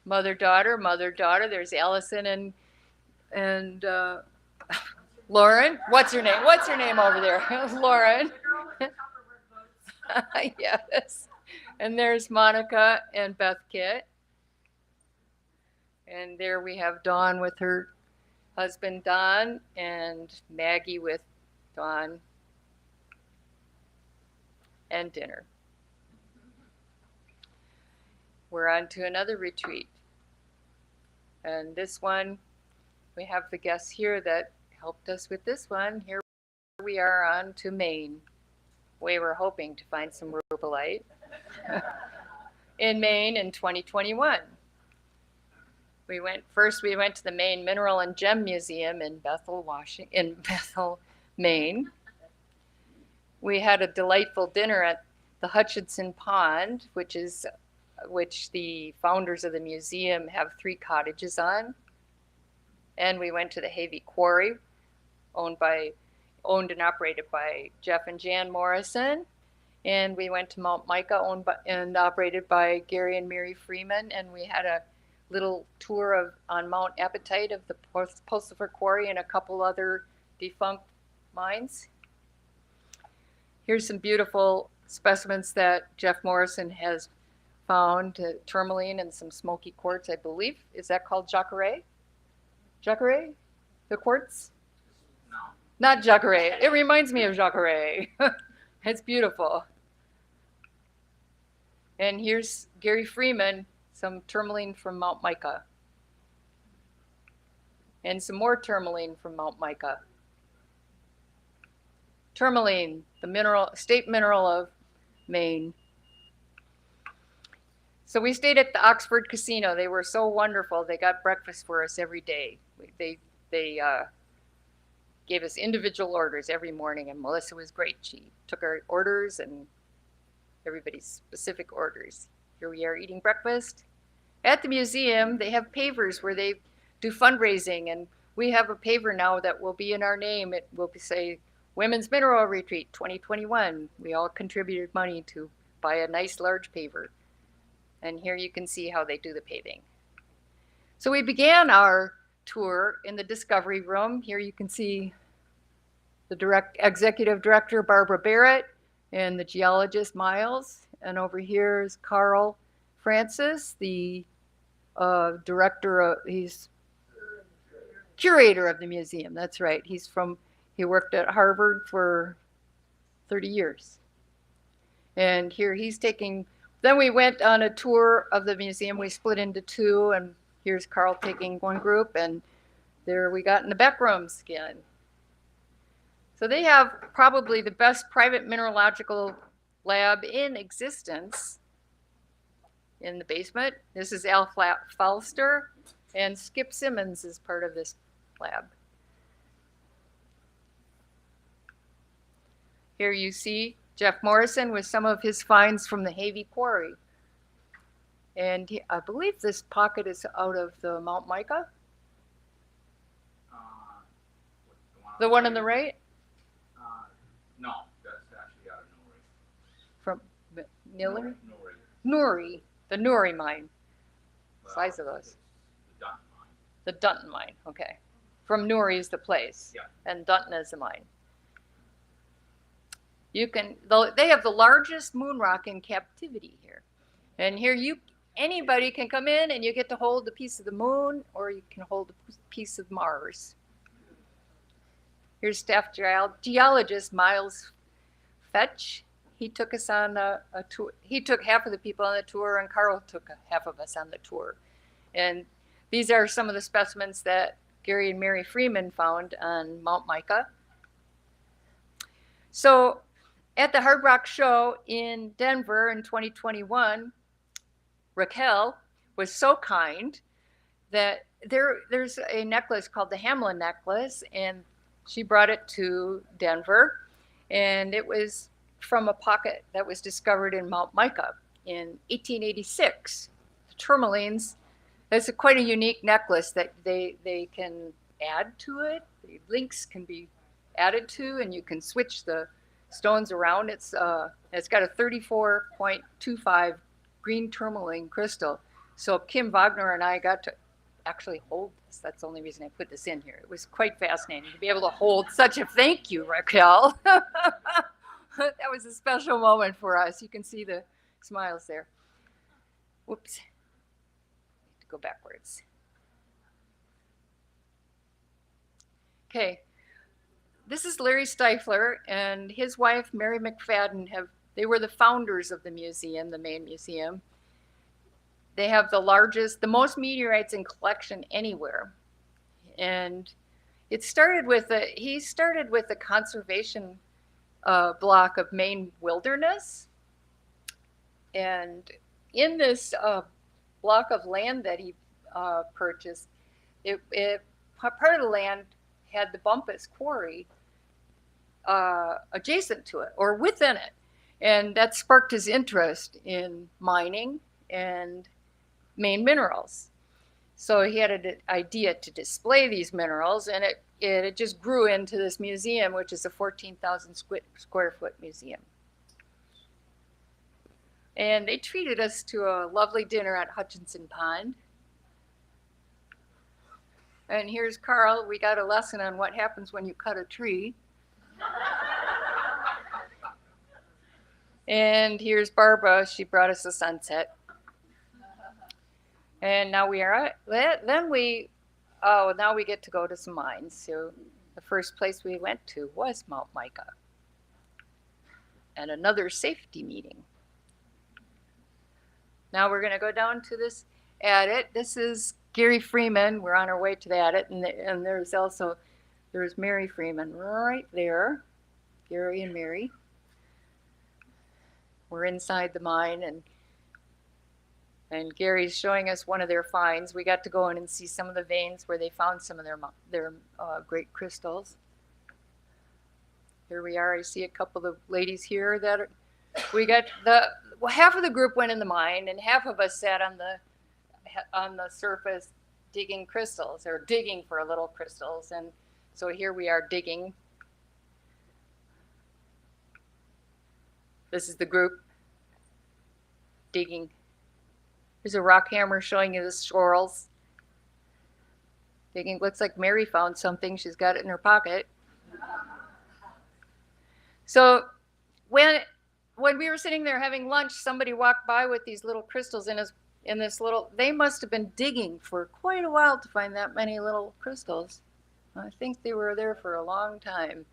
Speaker 4: Mother-daughter. There's Allison and Lauren. What's her name? What's her name over there? Lauren. Yes. And there's Monica and Beth Kit. And there we have Dawn with her husband, Don, and Maggie with Dawn, and dinner. We're on to another retreat. And this one, we have the guests here that helped us with this one. Here we are on to Maine. We were hoping to find some rubellite in Maine in 2021. We went to the Maine Mineral and Gem Museum in Bethel, Maine. We had a delightful dinner at the Hutchinson Pond, which the founders of the museum have 3 cottages on. And we went to the Havey Quarry, owned and operated by Jeff and Jan Morrison. And we went to Mount Micah, owned and operated by Gary and Mary Freeman. And we had a little tour on Mount Appetite of the Pulsifer Quarry and a couple other defunct mines. Here's some beautiful specimens that Jeff Morrison has found, tourmaline and some smoky quartz, I believe. Is that called jacare? Jacare? The quartz?
Speaker 7: No.
Speaker 4: Not jacare. It reminds me of jacare. It's beautiful. And here's Gary Freeman, some tourmaline from Mount Mica. And some more tourmaline from Mount Mica. Tourmaline, the mineral, state mineral of Maine. So we stayed at the Oxford Casino. They were so wonderful. They got breakfast for us every day. They gave us individual orders every morning, and Melissa was great. She took our orders and everybody's specific orders. Here we are eating breakfast. At the museum, they have pavers where they do fundraising, and we have a paver now that will be in our name. It will say Women's Mineral Retreat 2021. We all contributed money to buy a nice large paver. And here you can see how they do the paving. So we began our tour in the Discovery Room. Here you can see the executive director, Barbara Barrett, and the geologist, Miles. And over here is Carl Francis, the he's curator of the museum. That's right. He worked at Harvard for 30 years. And here he's taking, then we went on a tour of the museum. We split into two, and here's Carl taking one group, and there we got in the back rooms again. So they have probably the best private mineralogical lab in existence in the basement. This is Al Falster, and Skip Simmons is part of this lab. Here you see Jeff Morrison with some of his finds from the Havey Quarry. And I believe this pocket is out of the Mount Mica. The one on the right?
Speaker 6: No, that's actually out of Nori.
Speaker 4: From Nilly?
Speaker 6: Nori.
Speaker 4: Nuri, the Nuri mine.
Speaker 6: Well,
Speaker 4: Size of those.
Speaker 6: it's the Dunton mine.
Speaker 4: The Dunton mine, okay. From Nuri is the place.
Speaker 6: Yeah.
Speaker 4: And Dunton is the mine. They have the largest moon rock in captivity here. And here anybody can come in and you get to hold a piece of the moon, or you can hold a piece of Mars. Here's staff geologist Miles Fetch. He took us on a tour. He took half of the people on the tour, and Carl took half of us on the tour. And these are some of the specimens that Gary and Mary Freeman found on Mount Mica. So at the Hard Rock Show in Denver in 2021, Raquel was so kind that there's a necklace called the Hamlin necklace, and she brought it to Denver, and it was from a pocket that was discovered in Mount Mica in 1886. The tourmalines, that's quite a unique necklace that they can add to it. The links can be added to, and you can switch the stones around. It's got a 34.25 green tourmaline crystal. So Kim Wagner and I got to actually hold this. That's the only reason I put this in here. It was quite fascinating to be able to hold such a thank you, Raquel. That was a special moment for us. You can see the smiles there. Whoops. Go backwards. Okay. This is Larry Stifler and his wife, Mary McFadden. They were the founders of the museum, the main museum. They have the most meteorites in collection anywhere. And he started with the conservation block of Maine wilderness. And in this block of land that he purchased, part of the land had the Bumpus Quarry adjacent to it or within it. And that sparked his interest in mining and Maine minerals. So he had an idea to display these minerals, and it just grew into this museum, which is a 14,000 square foot museum. And they treated us to a lovely dinner at Hutchinson Pond. And here's Carl. We got a lesson on what happens when you cut a tree. And here's Barbara. She brought us a sunset. And now we are now we get to go to some mines. So the first place we went to was Mount Mica. And another safety meeting. Now we're going to go down to this adit. This is Gary Freeman. We're on our way to the adit, and there's Mary Freeman right there. Gary and Mary. We're inside the mine, and Gary's showing us one of their finds. We got to go in and see some of the veins where they found some of their great crystals. Here we are. I see a couple of ladies here that we got half of the group went in the mine, and half of us sat on the surface digging crystals, or digging for little crystals. And so here we are digging. This is the group digging. There's a rock hammer showing you the swirls. Digging. Looks like Mary found something. She's got it in her pocket. So when we were sitting there having lunch, somebody walked by with these little crystals in this little. They must have been digging for quite a while to find that many little crystals. I think they were there for a long time.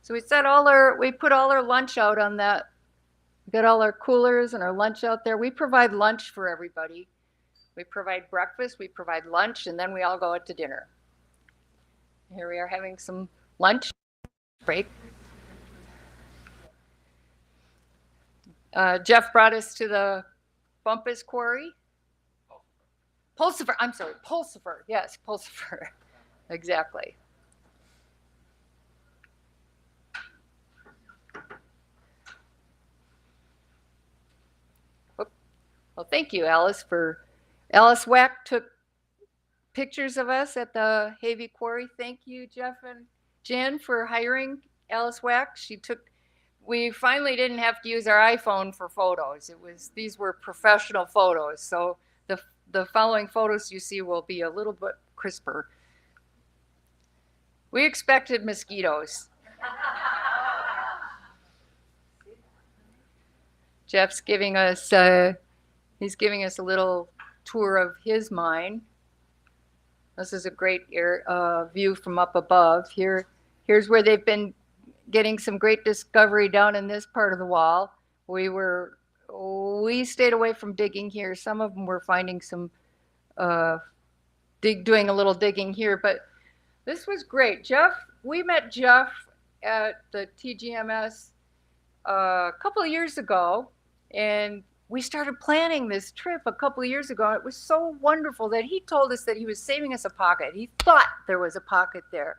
Speaker 4: So we put all our lunch out on that. We got all our coolers and our lunch out there. We provide lunch for everybody. We provide breakfast, we provide lunch, and then we all go out to dinner. Here we are having some lunch break. Jeff brought us to the Bumpus Quarry. Pulsifer, I'm sorry, Pulsifer. Yes, Pulsifer. Exactly. Well, thank you, Alice. Alice Wack took pictures of us at the Havey Quarry. Thank you, Jeff and Jen, for hiring Alice Wack. We finally didn't have to use our iPhone for photos. These were professional photos. So the following photos you see will be a little bit crisper. We expected mosquitoes. Jeff's giving us he's giving us a little tour of his mine. This is a great view from up above. Here's where they've been getting some great discovery down in this part of the wall. We stayed away from digging here. Some of them were finding some doing a little digging here, but this was great. We met Jeff at the TGMS a couple of years ago, and we started planning this trip a couple of years ago. It was so wonderful that he told us that he was saving us a pocket. He thought there was a pocket there.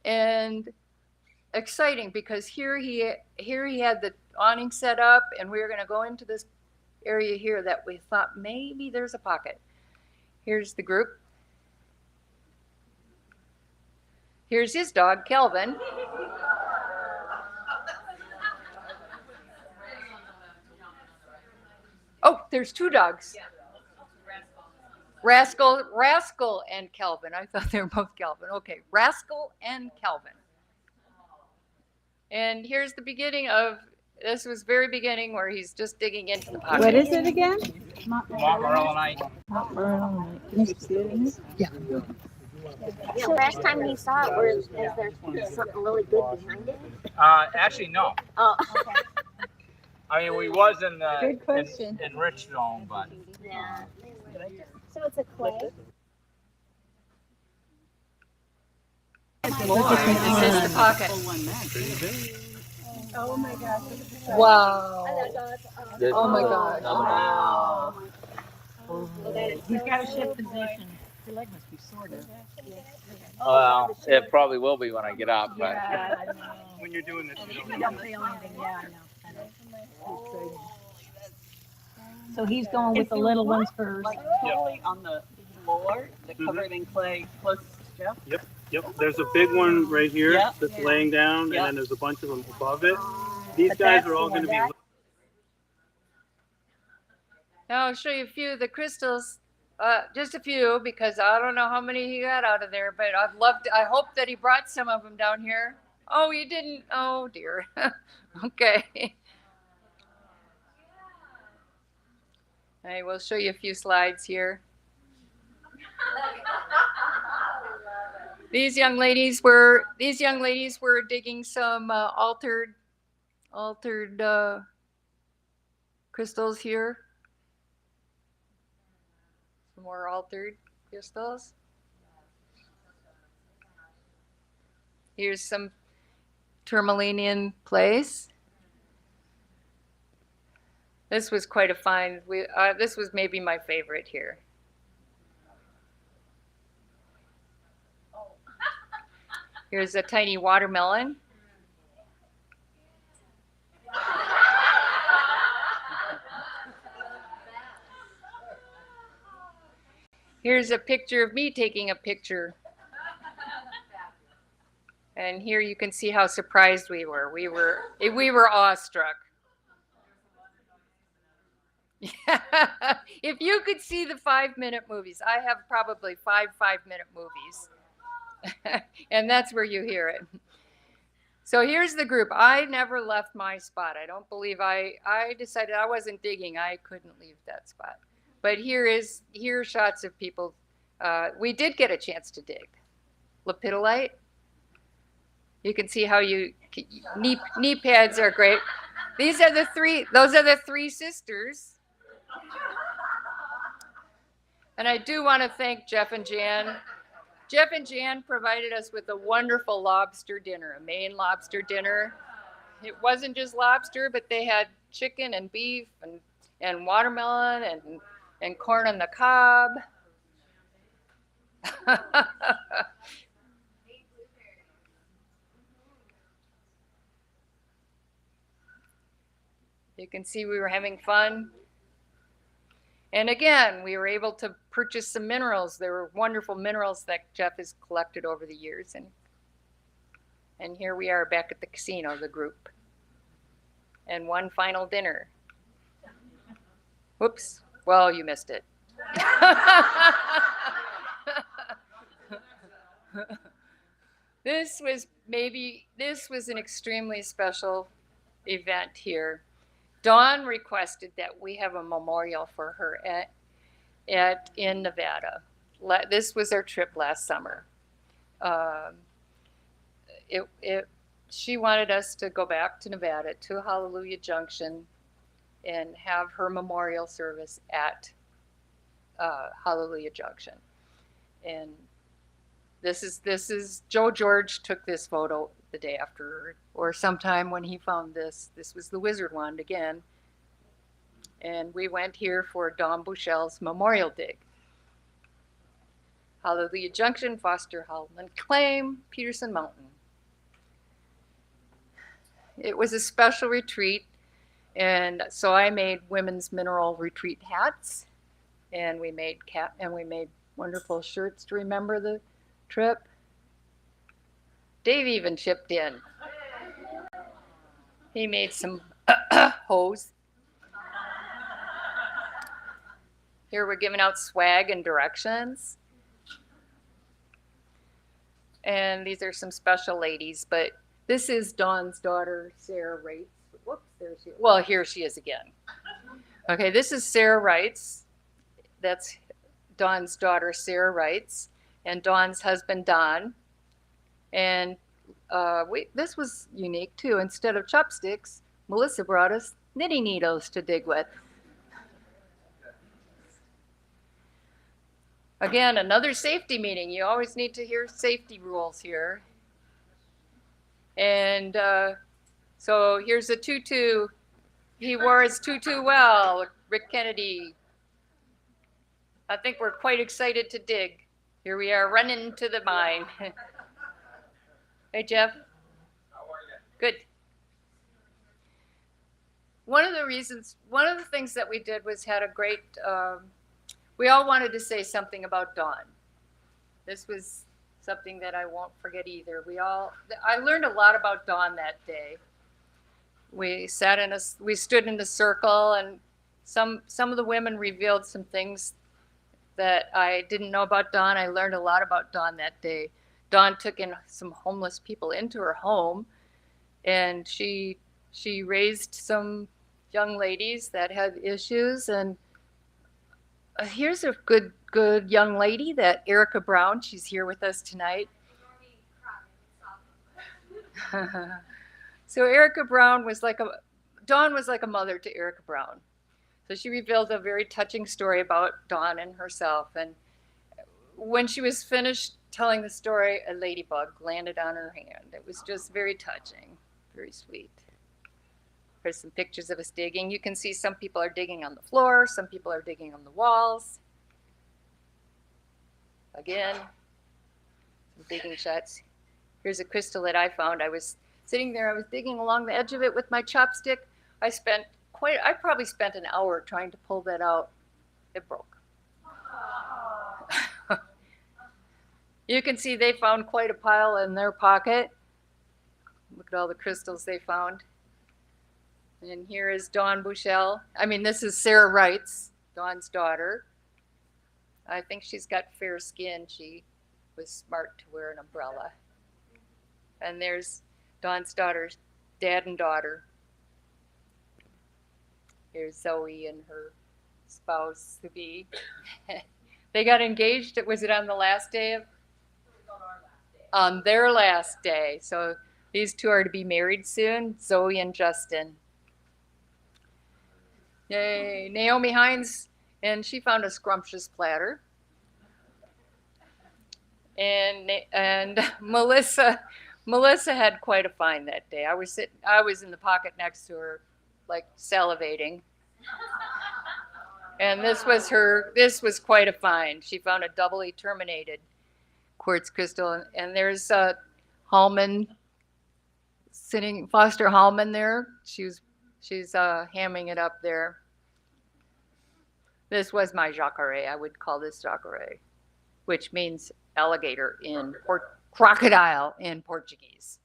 Speaker 4: And exciting, because here he had the awning set up, and we were going to go into this area here that we thought maybe there's a pocket. Here's the group. Here's his dog, Kelvin. Oh, there's two dogs. Rascal and Kelvin. I thought they were both Kelvin. Okay, Rascal and Kelvin. And here's the beginning of, this was very beginning where he's just digging into the pocket.
Speaker 8: What is it again?
Speaker 6: Montmorillonite.
Speaker 8: Can you see it in this?
Speaker 7: Yeah, last time we saw it, is there something really good behind it?
Speaker 6: Actually, no.
Speaker 7: Oh, okay.
Speaker 6: I mean, we was in the
Speaker 8: Good question.
Speaker 6: in Rich Zone, but
Speaker 7: Yeah. So it's a clay?
Speaker 4: This is the pocket.
Speaker 8: Oh my gosh.
Speaker 4: Wow.
Speaker 6: This-
Speaker 4: Oh my God.
Speaker 6: Wow.
Speaker 8: He's got to shift position. Your leg must be sore now.
Speaker 6: Well, it probably will be when I get up, but
Speaker 8: Yeah, I know.
Speaker 6: when you're doing this, you
Speaker 8: You don't feel anything. Yeah, I know. So he's going with the little ones first.
Speaker 9: Like totally on the floor, the covered in clay, plus Jeff.
Speaker 10: Yep, there's a big one right here
Speaker 9: Yep.
Speaker 10: that's laying down,
Speaker 9: Yep.
Speaker 10: and then there's a bunch of them above it. These
Speaker 8: But
Speaker 10: guys
Speaker 8: that's
Speaker 10: are all
Speaker 8: the
Speaker 10: going to be.
Speaker 8: one
Speaker 4: Now I'll show you a few of the crystals, just a few, because I don't know how many he got out of there, but I hope that he brought some of them down here. Oh, you didn't? Oh dear. Okay. I will show you a few slides here. These young ladies were digging some altered crystals here. Some more altered crystals. Here's some tourmalinian place. This was quite a find. This was maybe my favorite here. Here's a tiny watermelon. Here's a picture of me taking a picture. And here you can see how surprised we were. We were awestruck. If you could see the 5-minute movies, I have probably 5-minute movies. And that's where you hear it. So here's the group. I never left my spot. I don't believe I decided I wasn't digging. I couldn't leave that spot. But here are shots of people. We did get a chance to dig. Lepidolite. You can see how knee pads are great. Those are the three sisters. And I do want to thank Jeff and Jan. Jeff and Jan provided us with a wonderful lobster dinner, a Maine lobster dinner. It wasn't just lobster, but they had chicken and beef and watermelon and corn on the cob. You can see we were having fun. And again, we were able to purchase some minerals. There were wonderful minerals that Jeff has collected over the years. And here we are back at the casino, the group. And one final dinner. Whoops. Well, you missed it. This was an extremely special event here. Dawn requested that we have a memorial for her in Nevada. This was our trip last summer. She wanted us to go back to Nevada, to Hallelujah Junction, and have her memorial service at Hallelujah Junction. And this is Joe George took this photo the day after, or sometime when he found this. This was the wizard wand again. And we went here for Dawn Bushell's memorial dig. Hallelujah Junction, Foster Hallman Claim, Peterson Mountain. It was a special retreat, and so I made women's mineral retreat hats, and we made wonderful shirts to remember the trip. Dave even chipped in. He made some hose. Here we're giving out swag and directions. And these are some special ladies, but this is Dawn's daughter, Sarah Wrights. Whoops, there she is. Well, here she is again. Okay, this is Sarah Wrights. That's Dawn's daughter, Sarah Wrights, and Dawn's husband, Don. And this was unique too. Instead of chopsticks, Melissa brought us knitting needles to dig with. Again, another safety meeting. You always need to hear safety rules here. And so here's a tutu. He wore his tutu well, Rick Kennedy. I think we're quite excited to dig. Here we are running to the mine. Hey, Jeff.
Speaker 6: How are you?
Speaker 4: Good. One of the things that we did was had a great, we all wanted to say something about Dawn. This was something that I won't forget either. I learned a lot about Dawn that day. We stood in a circle, and some of the women revealed some things that I didn't know about Dawn. I learned a lot about Dawn that day. Dawn took in some homeless people into her home, and she raised some young ladies that had issues. And here's a good young lady, that Erica Brown. She's here with us tonight. So Erica Brown Dawn was like a mother to Erica Brown. So she revealed a very touching story about Dawn and herself. And when she was finished telling the story, a ladybug landed on her hand. It was just very touching, very sweet. Here's some pictures of us digging. You can see some people are digging on the floor, some people are digging on the walls. Again, some digging shots. Here's a crystal that I found. I was sitting there, I was digging along the edge of it with my chopstick. I probably spent an hour trying to pull that out. It broke. You can see they found quite a pile in their pocket. Look at all the crystals they found. And here is Dawn Bushell. This is Sarah Wrights, Dawn's daughter. I think she's got fair skin. She was smart to wear an umbrella. And there's Dawn's daughter's dad and daughter. Here's Zoe and her spouse to be. They got engaged. Was it on the last day of? On their last day. So these two are to be married soon, Zoe and Justin. Yay, Naomi Hines, and she found a scrumptious platter. And Melissa had quite a find that day. I was in the pocket next to her, like salivating. And this was quite a find. She found a doubly terminated quartz crystal, and there's Hallman sitting, Foster Hallman there. She's hamming it up there. This was my jacare. I would call this jacare, which means alligator crocodile in Portuguese.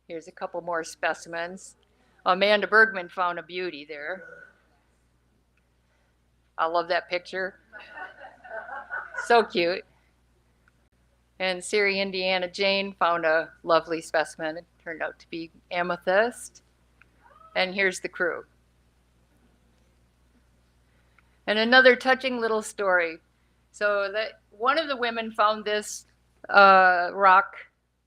Speaker 4: Here's a couple more specimens. Amanda Bergman found a beauty there. I love that picture. So cute. And Siri Indiana Jane found a lovely specimen. It turned out to be amethyst. And here's the crew. And another touching little story. So that one of the women found this rock.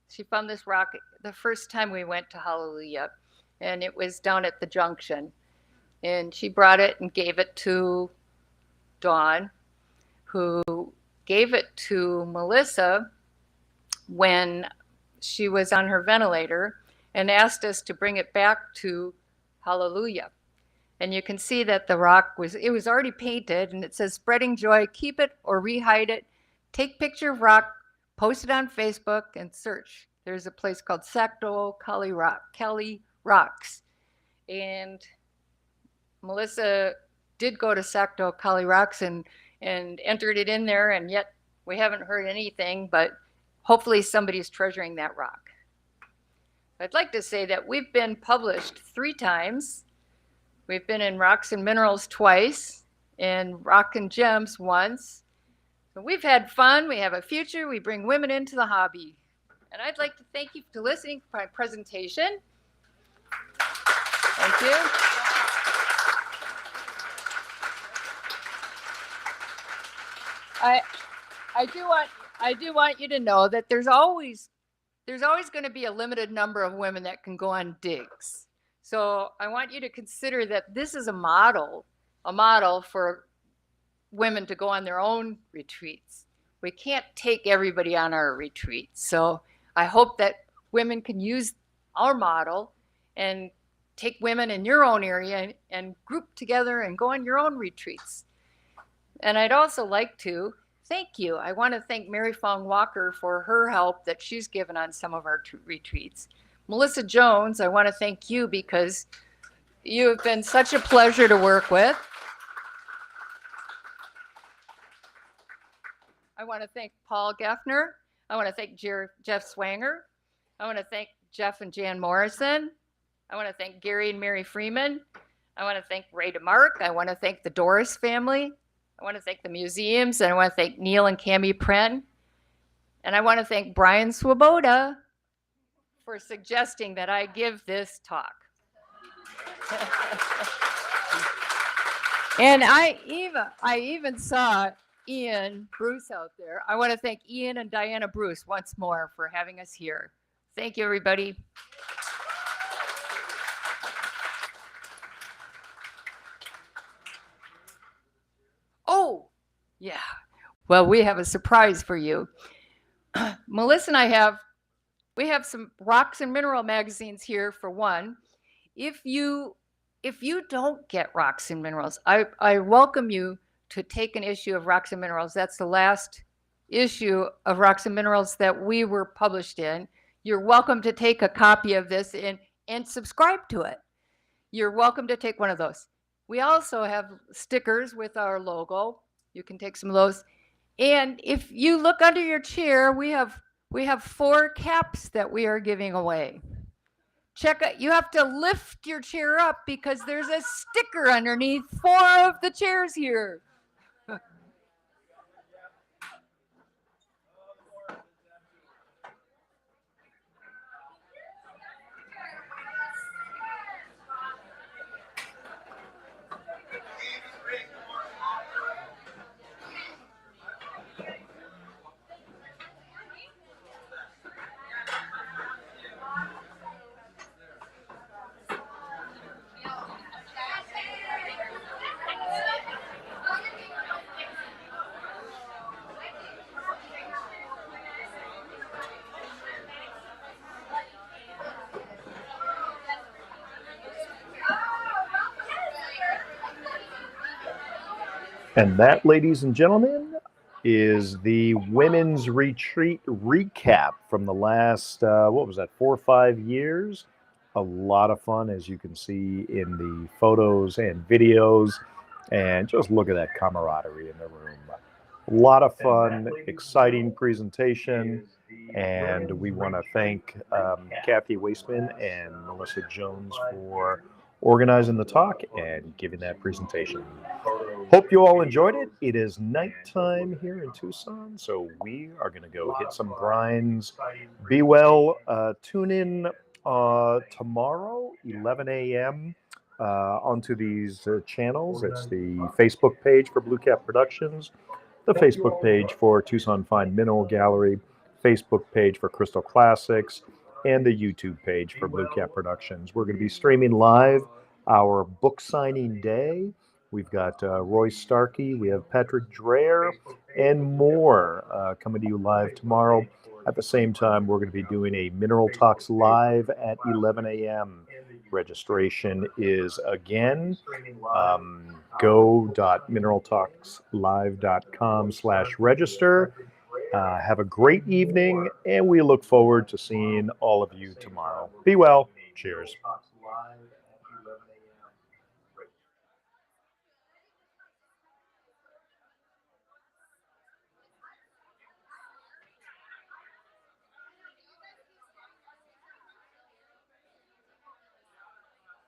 Speaker 4: She found this rock the first time we went to Hallelujah. And it was down at the junction. And she brought it and gave it to Dawn, who gave it to Melissa when she was on her ventilator and asked us to bring it back to Hallelujah. And you can see that the rock was already painted, and it says, "Spreading joy, keep it or rehide it. Take picture of rock, post it on Facebook, and search." There's a place called Sacto Cali Rocks. And Melissa did go to Sacto Cali Rocks and entered it in there, and yet we haven't heard anything, but hopefully somebody's treasuring that rock. I'd like to say that we've been published 3 times. We've been in Rocks and Minerals twice, and Rock and Gems once. So we've had fun, we have a future, we bring women into the hobby. And I'd like to thank you for listening to my presentation. Thank you. I do want you to know that there's always going to be a limited number of women that can go on digs. So I want you to consider that this is a model for women to go on their own retreats. We can't take everybody on our retreats. So I hope that women can use our model and take women in your own area and group together and go on your own retreats. And I'd also like to thank you. I want to thank Mary Fong Walker for her help that she's given on some of our retreats. Melissa Jones, I want to thank you because you have been such a pleasure to work with. I want to thank Paul Geffner. I want to thank Jeff Swanger. I want to thank Jeff and Jan Morrison. I want to thank Gary and Mary Freeman. I want to thank Ray DeMarc. I want to thank the Doris family. I want to thank the museums, and I want to thank Neil and Cami Pren. And I want to thank Brian Swoboda for suggesting that I give this talk. And I even saw Ian Bruce out there. I want to thank Ian and Diana Bruce once more for having us here. Thank you, everybody. Yeah. Well, we have a surprise for you. Melissa and we have some Rocks and Mineral magazines here for one. If you don't get Rocks and Minerals, I welcome you to take an issue of Rocks and Minerals. That's the last issue of Rocks and Minerals that we were published in. You're welcome to take a copy of this and subscribe to it. You're welcome to take one of those. We also have stickers with our logo. You can take some of those. And if you look under your chair, we have 4 caps that we are giving away. Check it. You have to lift your chair up because there's a sticker underneath 4 of the chairs here.
Speaker 2: And that, ladies and gentlemen, is the Women's Retreat recap from the last, 4 or 5 years. A lot of fun, as you can see in the photos and videos. And just look at that camaraderie in the room. A lot of fun, exciting presentation. And we want to thank Kathy Waisman and Melissa Jones for organizing the talk and giving that presentation. Hope you all enjoyed it. It is nighttime here in Tucson, so we are going to go hit some grinds. Be well. Tune in tomorrow, 11 a.m. Onto these channels. It's the Facebook page for Blue Cap Productions, the Facebook page for Tucson Fine Mineral Gallery, Facebook page for Crystal Classics, and the YouTube page for Blue Cap Productions. We're going to be streaming live our book signing day. We've got Roy Starkey, we have Patrick Dreher, and more coming to you live tomorrow. At the same time, we're going to be doing a Mineral Talks live at 11 a.m. Registration is again go.mineraltalkslive.com/register. Have a great evening, and we look forward to seeing all of you tomorrow. Be well. Cheers.